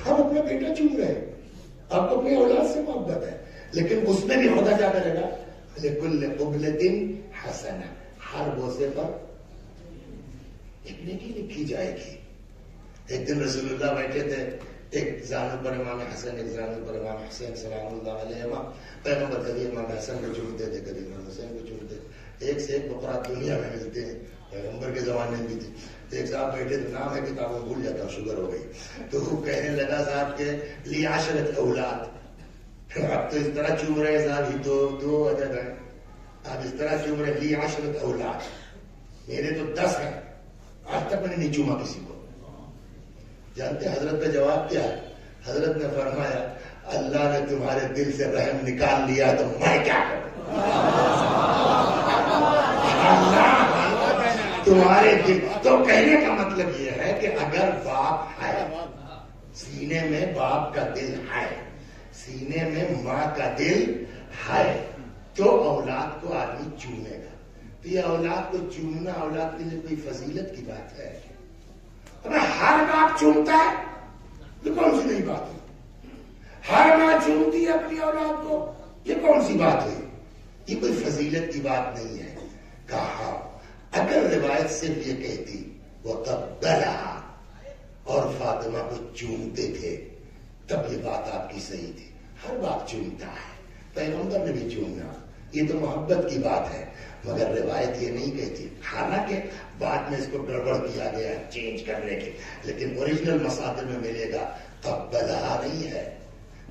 ہم اپنا بیٹا چوم رہے ہیں، آپ کو اپنی اولاد سے محبت ہے، لیکن اس میں بھی خدا کیا کرے گا؟ لِكُلِّ قُبْلَةٍ حَسَنَةٍ، ہر بوسے پر ایک نیکی لکھی جائے گی. ایک دن رسول اللہ بیٹھے تھے، ایک زانو پر امام حسن، ایک زانو پر امام حسین سلام اللہ علیہ. پیغمبر کبھی امام حسن کو چومتے تھے، کبھی امام حسین کو چومتے. ایک سے ایک بکرات دنیا میں ملتے ہیں، پیغمبر کے زمانے میں بھی تھے. ایک صاحب بیٹھے تو نام ہے کتابوں بھول جاتا ہوں، شوگر ہو گئی، تو وہ کہنے لگا صاحب کے لی 10 اولاد. اب تو اس طرح چوم رہے صاحب، ہی دو عدد ہیں، اب اس طرح چوم رہے لی 10 اولاد، میرے تو 10 ہیں، آج تک میں نے نہیں چوما کسی کو. جانتے حضرت کا جواب کیا ہے؟ حضرت نے فرمایا اللہ نے تمہارے دل سے رحم نکال لیا تو میں کیا کروں؟ اللہ تمہارے دل. تو کہنے کا مطلب یہ ہے کہ اگر باپ ہے، سینے میں باپ کا دل ہے، سینے میں ماں کا دل ہے، تو اولاد کو آدمی چومے گا. تو یہ اولاد کو چومنا اولاد کے لیے کوئی فضیلت کی بات ہے؟ اب ہر باپ چومتا ہے یہ کون سی نئی بات ہے؟ ہر ماں چومتی ہے اپنی اولاد کو، یہ کون سی بات ہے؟ یہ کوئی فضیلت کی بات نہیں ہے. کہا اگر روایت صرف یہ کہتی وہ قبلہا اور فاطمہ کو چومتے تھے تب یہ بات آپ کی صحیح تھی. ہر باپ چومتا ہے، پیغمبر نے بھی چومنا، یہ تو محبت کی بات ہے. مگر روایت یہ نہیں کہتی، حالانکہ بعد میں اس کو گڑبڑ کیا گیا چینج کرنے کے، لیکن اوریجنل مصادر میں ملے گا قبلہا نہیں ہے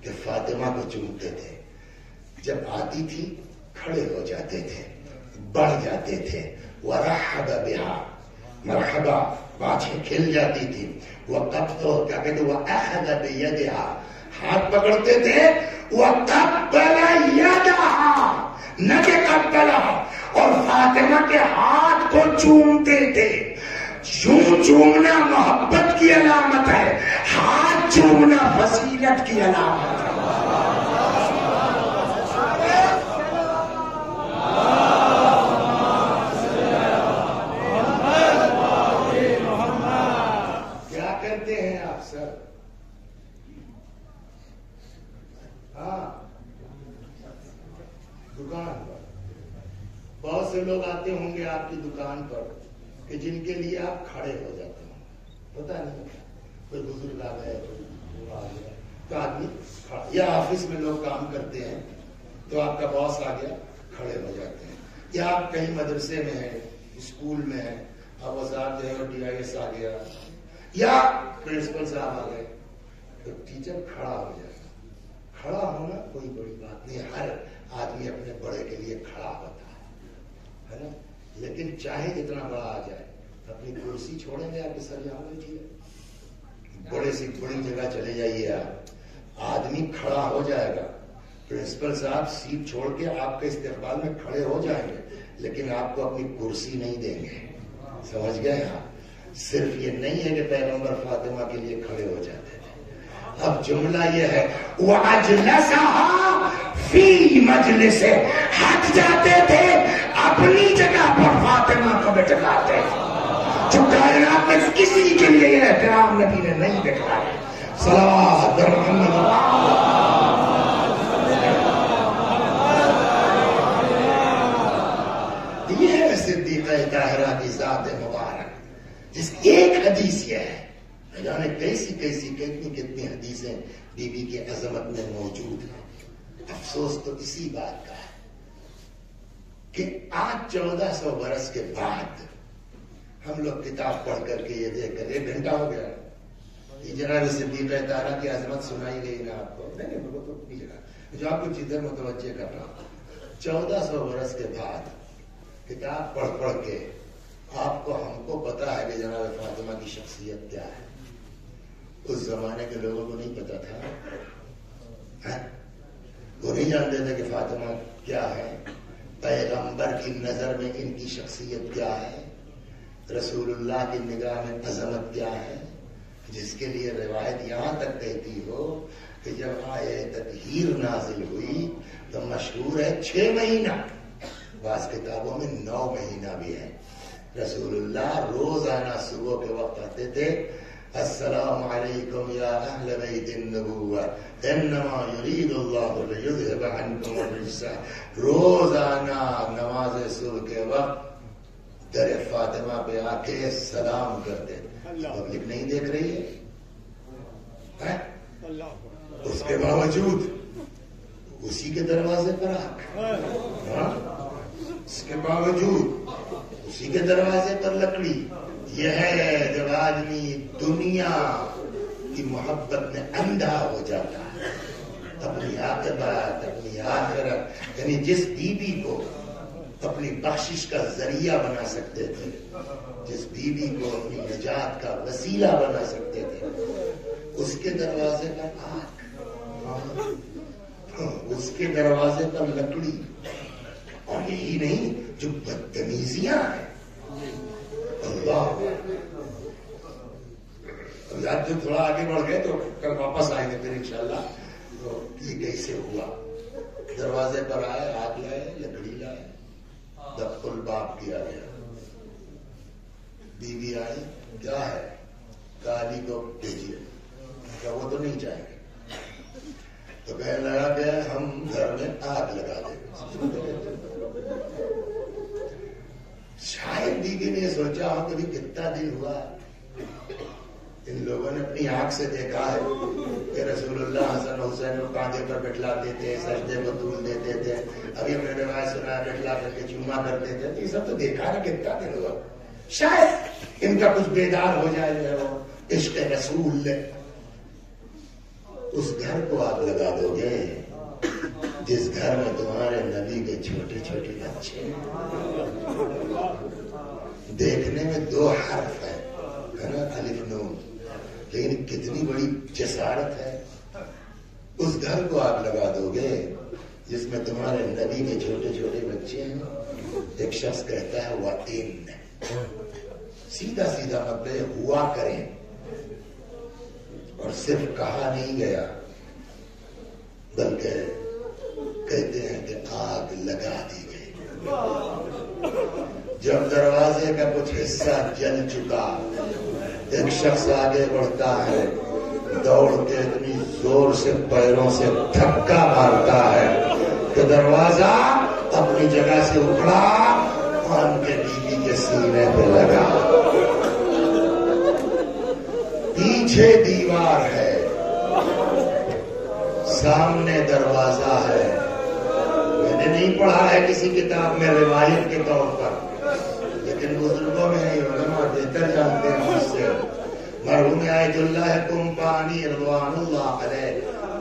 کہ فاطمہ کو چومتے تھے. جب آتی تھی کھڑے ہو جاتے تھے، بڑھ جاتے تھے. وَرَحَّبَ بِهَا، مرحبا، باتیں کھل جاتی تھی. کیا کہتے وَأَخَذَ بِيَدِهَا، ہاتھ پکڑتے تھے. وَقَبَّلَ يَدَهَا، نہ کہ قبلها، اور فاطمہ کے ہاتھ کو چومتے تھے. چومنا محبت کی علامت ہے، ہاتھ چومنا فضیلت کی علامت ہے. کیا کرتے ہیں آپ سر؟ ہاں، دکان پر بہت سے لوگ آتے ہوں گے آپ کی دکان پر کہ جن کے لیے آپ کھڑے ہو جاتے ہیں. پتا نہیں کوئی بزرگ آ گئے تو آدمی کھڑا، یا آفس میں لوگ کام کرتے ہیں تو آپ کا باس آ گیا کھڑے ہو جاتے ہیں. یا آپ کہیں مدرسے میں ہیں، اسکول میں ہیں، اب وزارت جو ہے ڈی آئی ایس آ گیا یا پرنسپل صاحب آ گئے تو ٹیچر کھڑا ہو جائے. کھڑا ہونا کوئی بڑی بات نہیں، ہر آدمی اپنے بڑے کے لیے کھڑا ہوتا ہے نا. لیکن چاہے جتنا بڑا آ جائے اپنی کرسی چھوڑیں گے آپ کے سر یہاں بیٹھیے، بڑے سے بڑی جگہ چلے جائیے آپ، آدمی کھڑا ہو جائے گا. پرنسپل صاحب سیٹ چھوڑ کے آپ کے استقبال میں کھڑے ہو جائیں گے، لیکن آپ کو اپنی کرسی نہیں دیں گے. سمجھ گئے آپ؟ صرف یہ نہیں ہے کہ پیغمبر فاطمہ کے لیے کھڑے ہو جاتے تھے. اب جملہ یہ ہے وَأَجْلَسَهَا فِي مَجْلِسِ، ہٹ جاتے تھے اپنی جگہ پر فاطمہ کو بٹھاتے تھے. جو کائنات میں کسی کے لیے یہ احترام نبی نے نہیں دکھایا. صلوات محمد. یہ ہے صدیقہ طاہرہ کی ذات مبارک، جس کی ایک حدیث یہ ہے، جانے کیسی کتنی حدیثیں بی بی کی عظمت میں موجود ہیں. افسوس تو اسی بات کا ہے کہ آج 1400 برس کے بعد ہم لوگ کتاب پڑھ کر کے یہ دیکھ کر 1 گھنٹہ ہو گیا یہ جناب صدیقہ طاہرہ کی عظمت سنائی گئی نا آپ کو؟ نہیں تو جو آپ کو چیزیں متوجہ کر رہا ہوں. 1400 برس کے بعد کتاب پڑھ کے آپ کو ہم کو پتا ہے کہ جناب فاطمہ کی شخصیت کیا ہے. اس زمانے کے لوگوں کو نہیں پتا تھا، وہ نہیں جانتے تھے کہ فاطمہ کیا ہے، پیغمبر کی نظر میں ان کی شخصیت کیا ہے، رسول اللہ کی نگاہ میں عظمت کیا ہے، جس کے لیے روایت یہاں تک کہتی ہو کہ جب آیت تطہیر نازل ہوئی تو مشہور ہے 6 مہینہ، بعض کتابوں میں 9 مہینہ بھی ہے. رسول اللہ روزانہ صبح کے وقت آتے تھے، السلام علیکم یا اہل بیت النبوہ انما یرید اللہ لیذہب عنکم الرجس. روزانہ نماز صبح کے وقت در فاطمہ پہ آ کے سلام کرتے. پبلک نہیں دیکھ رہی ہے، اس کے باوجود اسی کے دروازے پر آ اس کے باوجود اسی کے دروازے پر لکڑی. یہ ہے جب آدمی دنیا کی محبت میں اندھا ہو جاتا ہے. اپنی عاقبت، اپنی آخرت، یعنی جس بیوی کو اپنی بخشش کا ذریعہ بنا سکتے تھے، جس بیوی کو اپنی نجات کا وسیلہ بنا سکتے تھے، اس کے دروازے پر آگ، اس کے دروازے پر لکڑی. اور یہی نہیں، جو بدتمیزیاں ہیں. اللہ اب جو تھوڑا آگے بڑھ گئے تو کل واپس آئیں گے پھر انشاءاللہ. تو یہ کیسے ہوا؟ دروازے پر آئے، آگ لائے، لکڑی لائے، دفع الباب کیا گیا. بیوی آئی، کیا ہے؟ کالی کو بھیجیے. کیا وہ تو نہیں چاہیں گے؟ تو کہنے لگا کہ ہم گھر میں آگ لگا دیں. شاید بیوی نے سوچا ہو کبھی کتنا دن ہوا ان لوگوں نے اپنی آنکھ سے دیکھا ہے کہ رسول اللہ حسن حسین کو کاندھے پر بٹھلاتے تھے، سجدے کو دھول دیتے تھے. ابھی ہم نے روایت سنا ہے بٹھلا کر کے چوما کرتے تھے. تو یہ سب تو دیکھا نا کتنا دن ہوا. شاید ان کا کچھ بیدار ہو جائے جو ہے وہ عشق رسول. اس گھر کو آپ لگا دو گے جس گھر میں تمہارے نبی کے چھوٹے چھوٹے بچے دیکھنے میں 2 حرف ہے نا، الف نون، لیکن کتنی بڑی جسارت ہے. اس گھر کو آپ لگا دو گے جس میں تمہارے نبی کے چھوٹے چھوٹے بچے ہیں. ایک شخص کہتا ہے وَإِنَّ، سیدھا سیدھا مطلب ہوا کریں، اور صرف کہا نہیں گیا بلکہ کہتے ہیں کہ آگ لگا دی گئی. جب دروازے کا کچھ حصہ جل چکا، ایک شخص آگے بڑھتا ہے، دوڑ کے اتنی زور سے پیروں سے دھکا مارتا ہے کہ دروازہ اپنی جگہ سے اکھڑا اور ان کے بیوی کے سینے پہ لگا. پیچھے دیوار ہے، سامنے دروازہ ہے. میں نے نہیں پڑھا ہے کسی کتاب میں روایت کے طور پر، لیکن بزرگوں میں علماء بہتر جانتے ہیں مجھ سے. مرحوم آیت اللہ کمپانی رضوان اللہ علیہ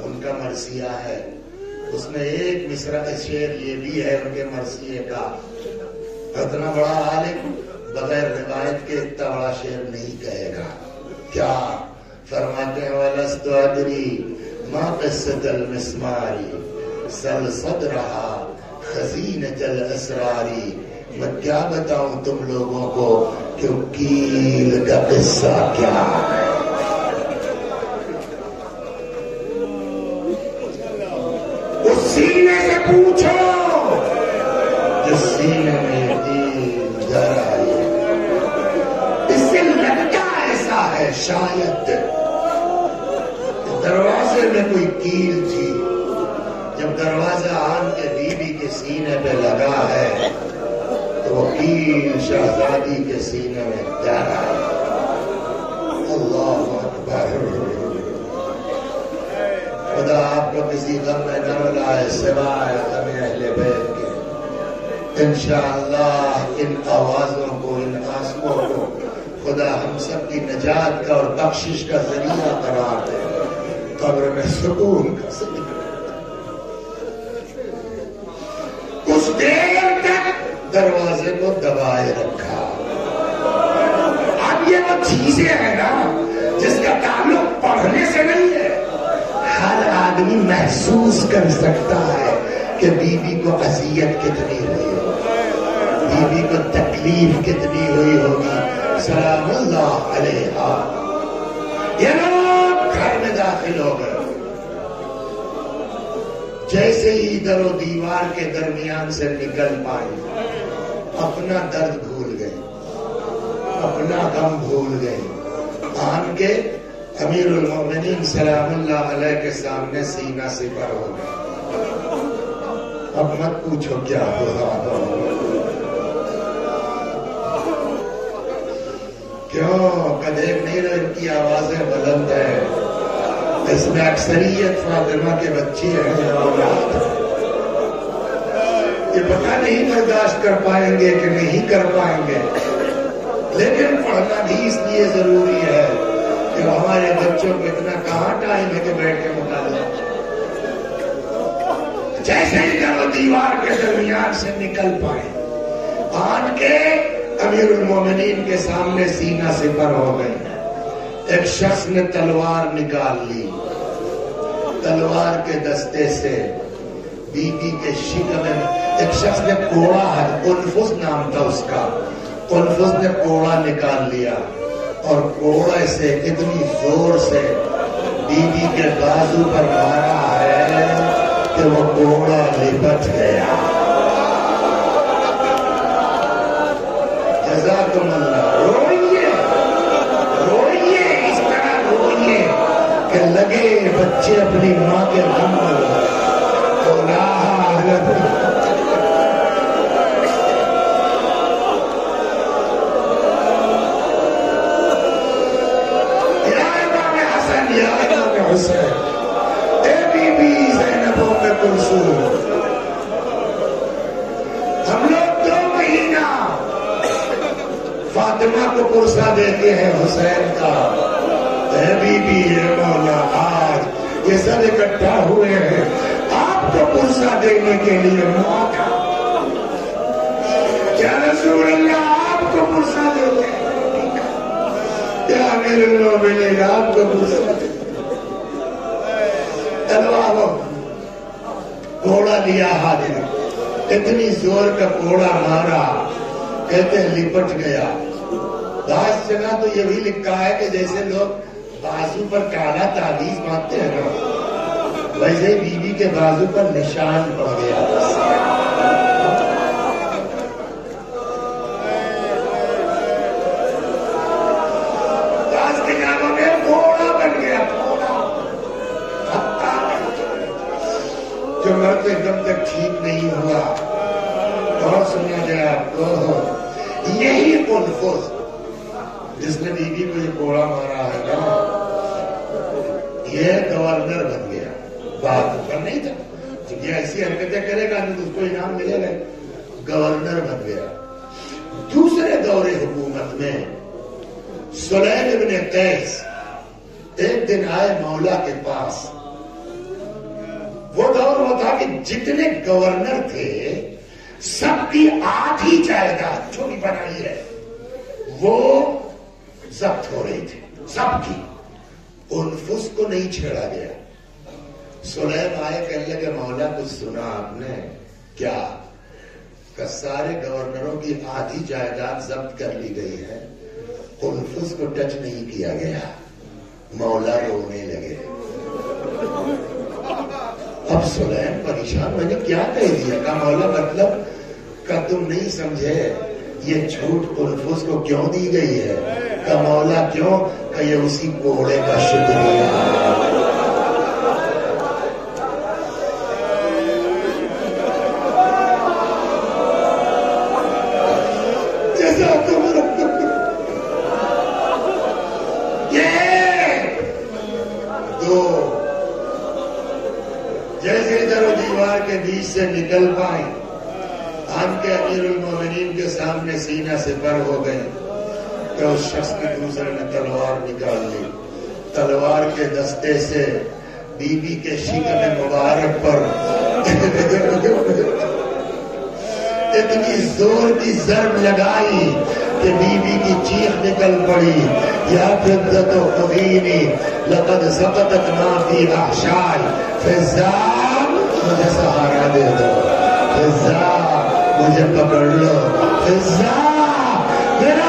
ان کا مرثیہ ہے. اس میں ایک مصرع شعر یہ بھی ہے ان کے مرثیے کا. اتنا بڑا عالم بغیر روایت کے اتنا بڑا شعر نہیں کہے گا. کیا فرماتے ہیں؟ وَلَسْتُ أَدْرِي مَا قِصَّةَ الْمِسْمَارِ سَلْ صَدْرَهَا خَزِينَةَ الْأَسْرَارِ. میں کیا بتاؤں تم لوگوں کو کہ کیل کا قصہ کیا ہے. اس سینے سے پوچھو جس سینے میں کیل در آئی. اس سے لگتا ایسا ہے شاید دروازے میں کوئی کیل تھی. جب دروازہ آن کے بیوی کے سینے پہ لگا ہے تو وہ کیل شہزادی کے سینے میں در آئی. اللہ اکبر. خدا آپ کو کسی غم میں نہ رلائے سوائے غم اہل بیت کے. انشاءاللہ ان آوازوں کو، ان آنسوؤں کو خدا ہم سب کی نجات کا اور بخشش کا ذریعہ قرار دے، قبر میں سکون کا ذریعہ. کچھ دیر تک دروازے کو دبائے رکھا. اب یہ وہ چیزیں ہیں نا جس کا تعلق پڑھنے سے نہیں ہے. ہر آدمی محسوس کر سکتا ہے کہ بیوی کو اذیت کتنی ہوئی ہوگی، بیوی کو تکلیف کتنی ہوئی ہوگی. سلام اللہ علیہ. یہ لوگ گھر میں داخل ہو گئے. جیسے ہی در و دیوار کے درمیان سے نکل پائے اپنا درد بھول گئے، اپنا غم بھول گئے. آن کے امیر المومنین سلام اللہ علیہ کے سامنے سینہ سپر ہو گئے. اب مت پوچھو کیا ہوا. کیوں کہ دیکھ نہیں رہے ان کی آوازیں بلند ہیں. اس میں اکثریت فاطمہ کے بچے ہیں. کہ پتہ نہیں برداشت کر پائیں گے کہ نہیں کر پائیں گے، لیکن پڑھنا بھی اس لیے ضروری ہے کہ ہمارے بچوں کو اتنا کہاں ٹائم ہے کہ بیٹھ کے مطالعہ، جیسے ہی در و دیوار کے درمیان سے نکل پائے آن کے امیر المومنین کے سامنے سینہ سپر ہو گئے۔ ایک شخص نے تلوار نکال لی، تلوار کے دستے سے بی بی کے شکم میں ایک شخص نے کوڑا ہے، انفس نام تھا اس کا، انفس نے کوڑا نکال لیا اور کوڑے سے اتنی زور سے بی بی کے بازو پر مارا ہے کہ وہ کوڑا لپٹ گیا۔ جزاکم اللہ۔ روئیے روئیے، اس طرح روئیے کہ لگے بچے اپنی ماں کے غم میں ہم لوگ 2 مہینہ فاطمہ کو پرسہ دیتے ہیں حسین کا، اے بی بی اے مولا آج یہ سب اکٹھا ہوئے ہیں آپ کو پرسہ دینے کے لیے موقع، کیا رسول اللہ آپ کو پرسہ دیتے ہیں، کیا امیر المومنین آپ کو پرسہ دیتے ہیں؟ کوڑا لیا ہاتھ میں، اتنی زور کا کوڑا مارا کہتے ہیں لپٹ گیا۔ بعض جگہ تو یہ بھی لکھا ہے کہ جیسے لوگ بازو پر کالا تعویذ باندھتے ہیں نا، ویسے بی بی کے بازو پر نشان پڑ گیا۔ بعض کتابوں میں کوڑا بن گیا، جو مرد ایک تک ٹھیک نہیں ہوا۔ اور سنیا جائے آپ کو، یہی انفس جس نے بی بی کو یہ کوڑا مارا ہے نا، یہ گورنر بن گیا، بات پر نہیں تھا، جب یہ ایسی حرکتیں کرے گا تو اس کو انعام ملے گا، گورنر بن گیا۔ دوسرے دور حکومت میں سلیم ابن قیس ایک دن آئے مولا کے پاس۔ وہ دور وہ تھا کہ جتنے گورنر تھے سب کی آدھی جائیداد جو بھی بنائی ہے وہ ضبط ہو رہی تھی، سب کی، انفس کو نہیں چھیڑا گیا۔ سلیم آئے کہنے لگے مولا کچھ سنا آپ نے؟ کیا؟ کہ سارے گورنروں کی آدھی جائیداد ضبط کر لی گئی ہے، انفس کو ٹچ نہیں کیا گیا۔ مولا رونے لگے۔ اب سلیم پریشان، میں نے کیا کہہ دیا؟ کہا مولا مطلب کہ تم نہیں سمجھے یہ جھوٹ انفس کو کیوں دی گئی ہے؟ کہا مولا کیوں؟ کہ یہ اسی کوڑے کا شکریہ ہے۔ کے بیچ سے نکل پائیں، ہم کے امیر المومنین کے سامنے سینہ سے پر ہو گئے کہ اس شخص نے دوسرے نے تلوار نکال لی، تلوار کے دستے سے بی بی کے شکم مبارک پر اتنی زور کی ضرب لگائی کہ بی بی کی چیخ نکل پڑی، یا فضت و خبینی لقد سقطت ما فی احشائی، فضا مجھے سہارا دے دو، فضا مجھے پکڑ لو، فضا میرا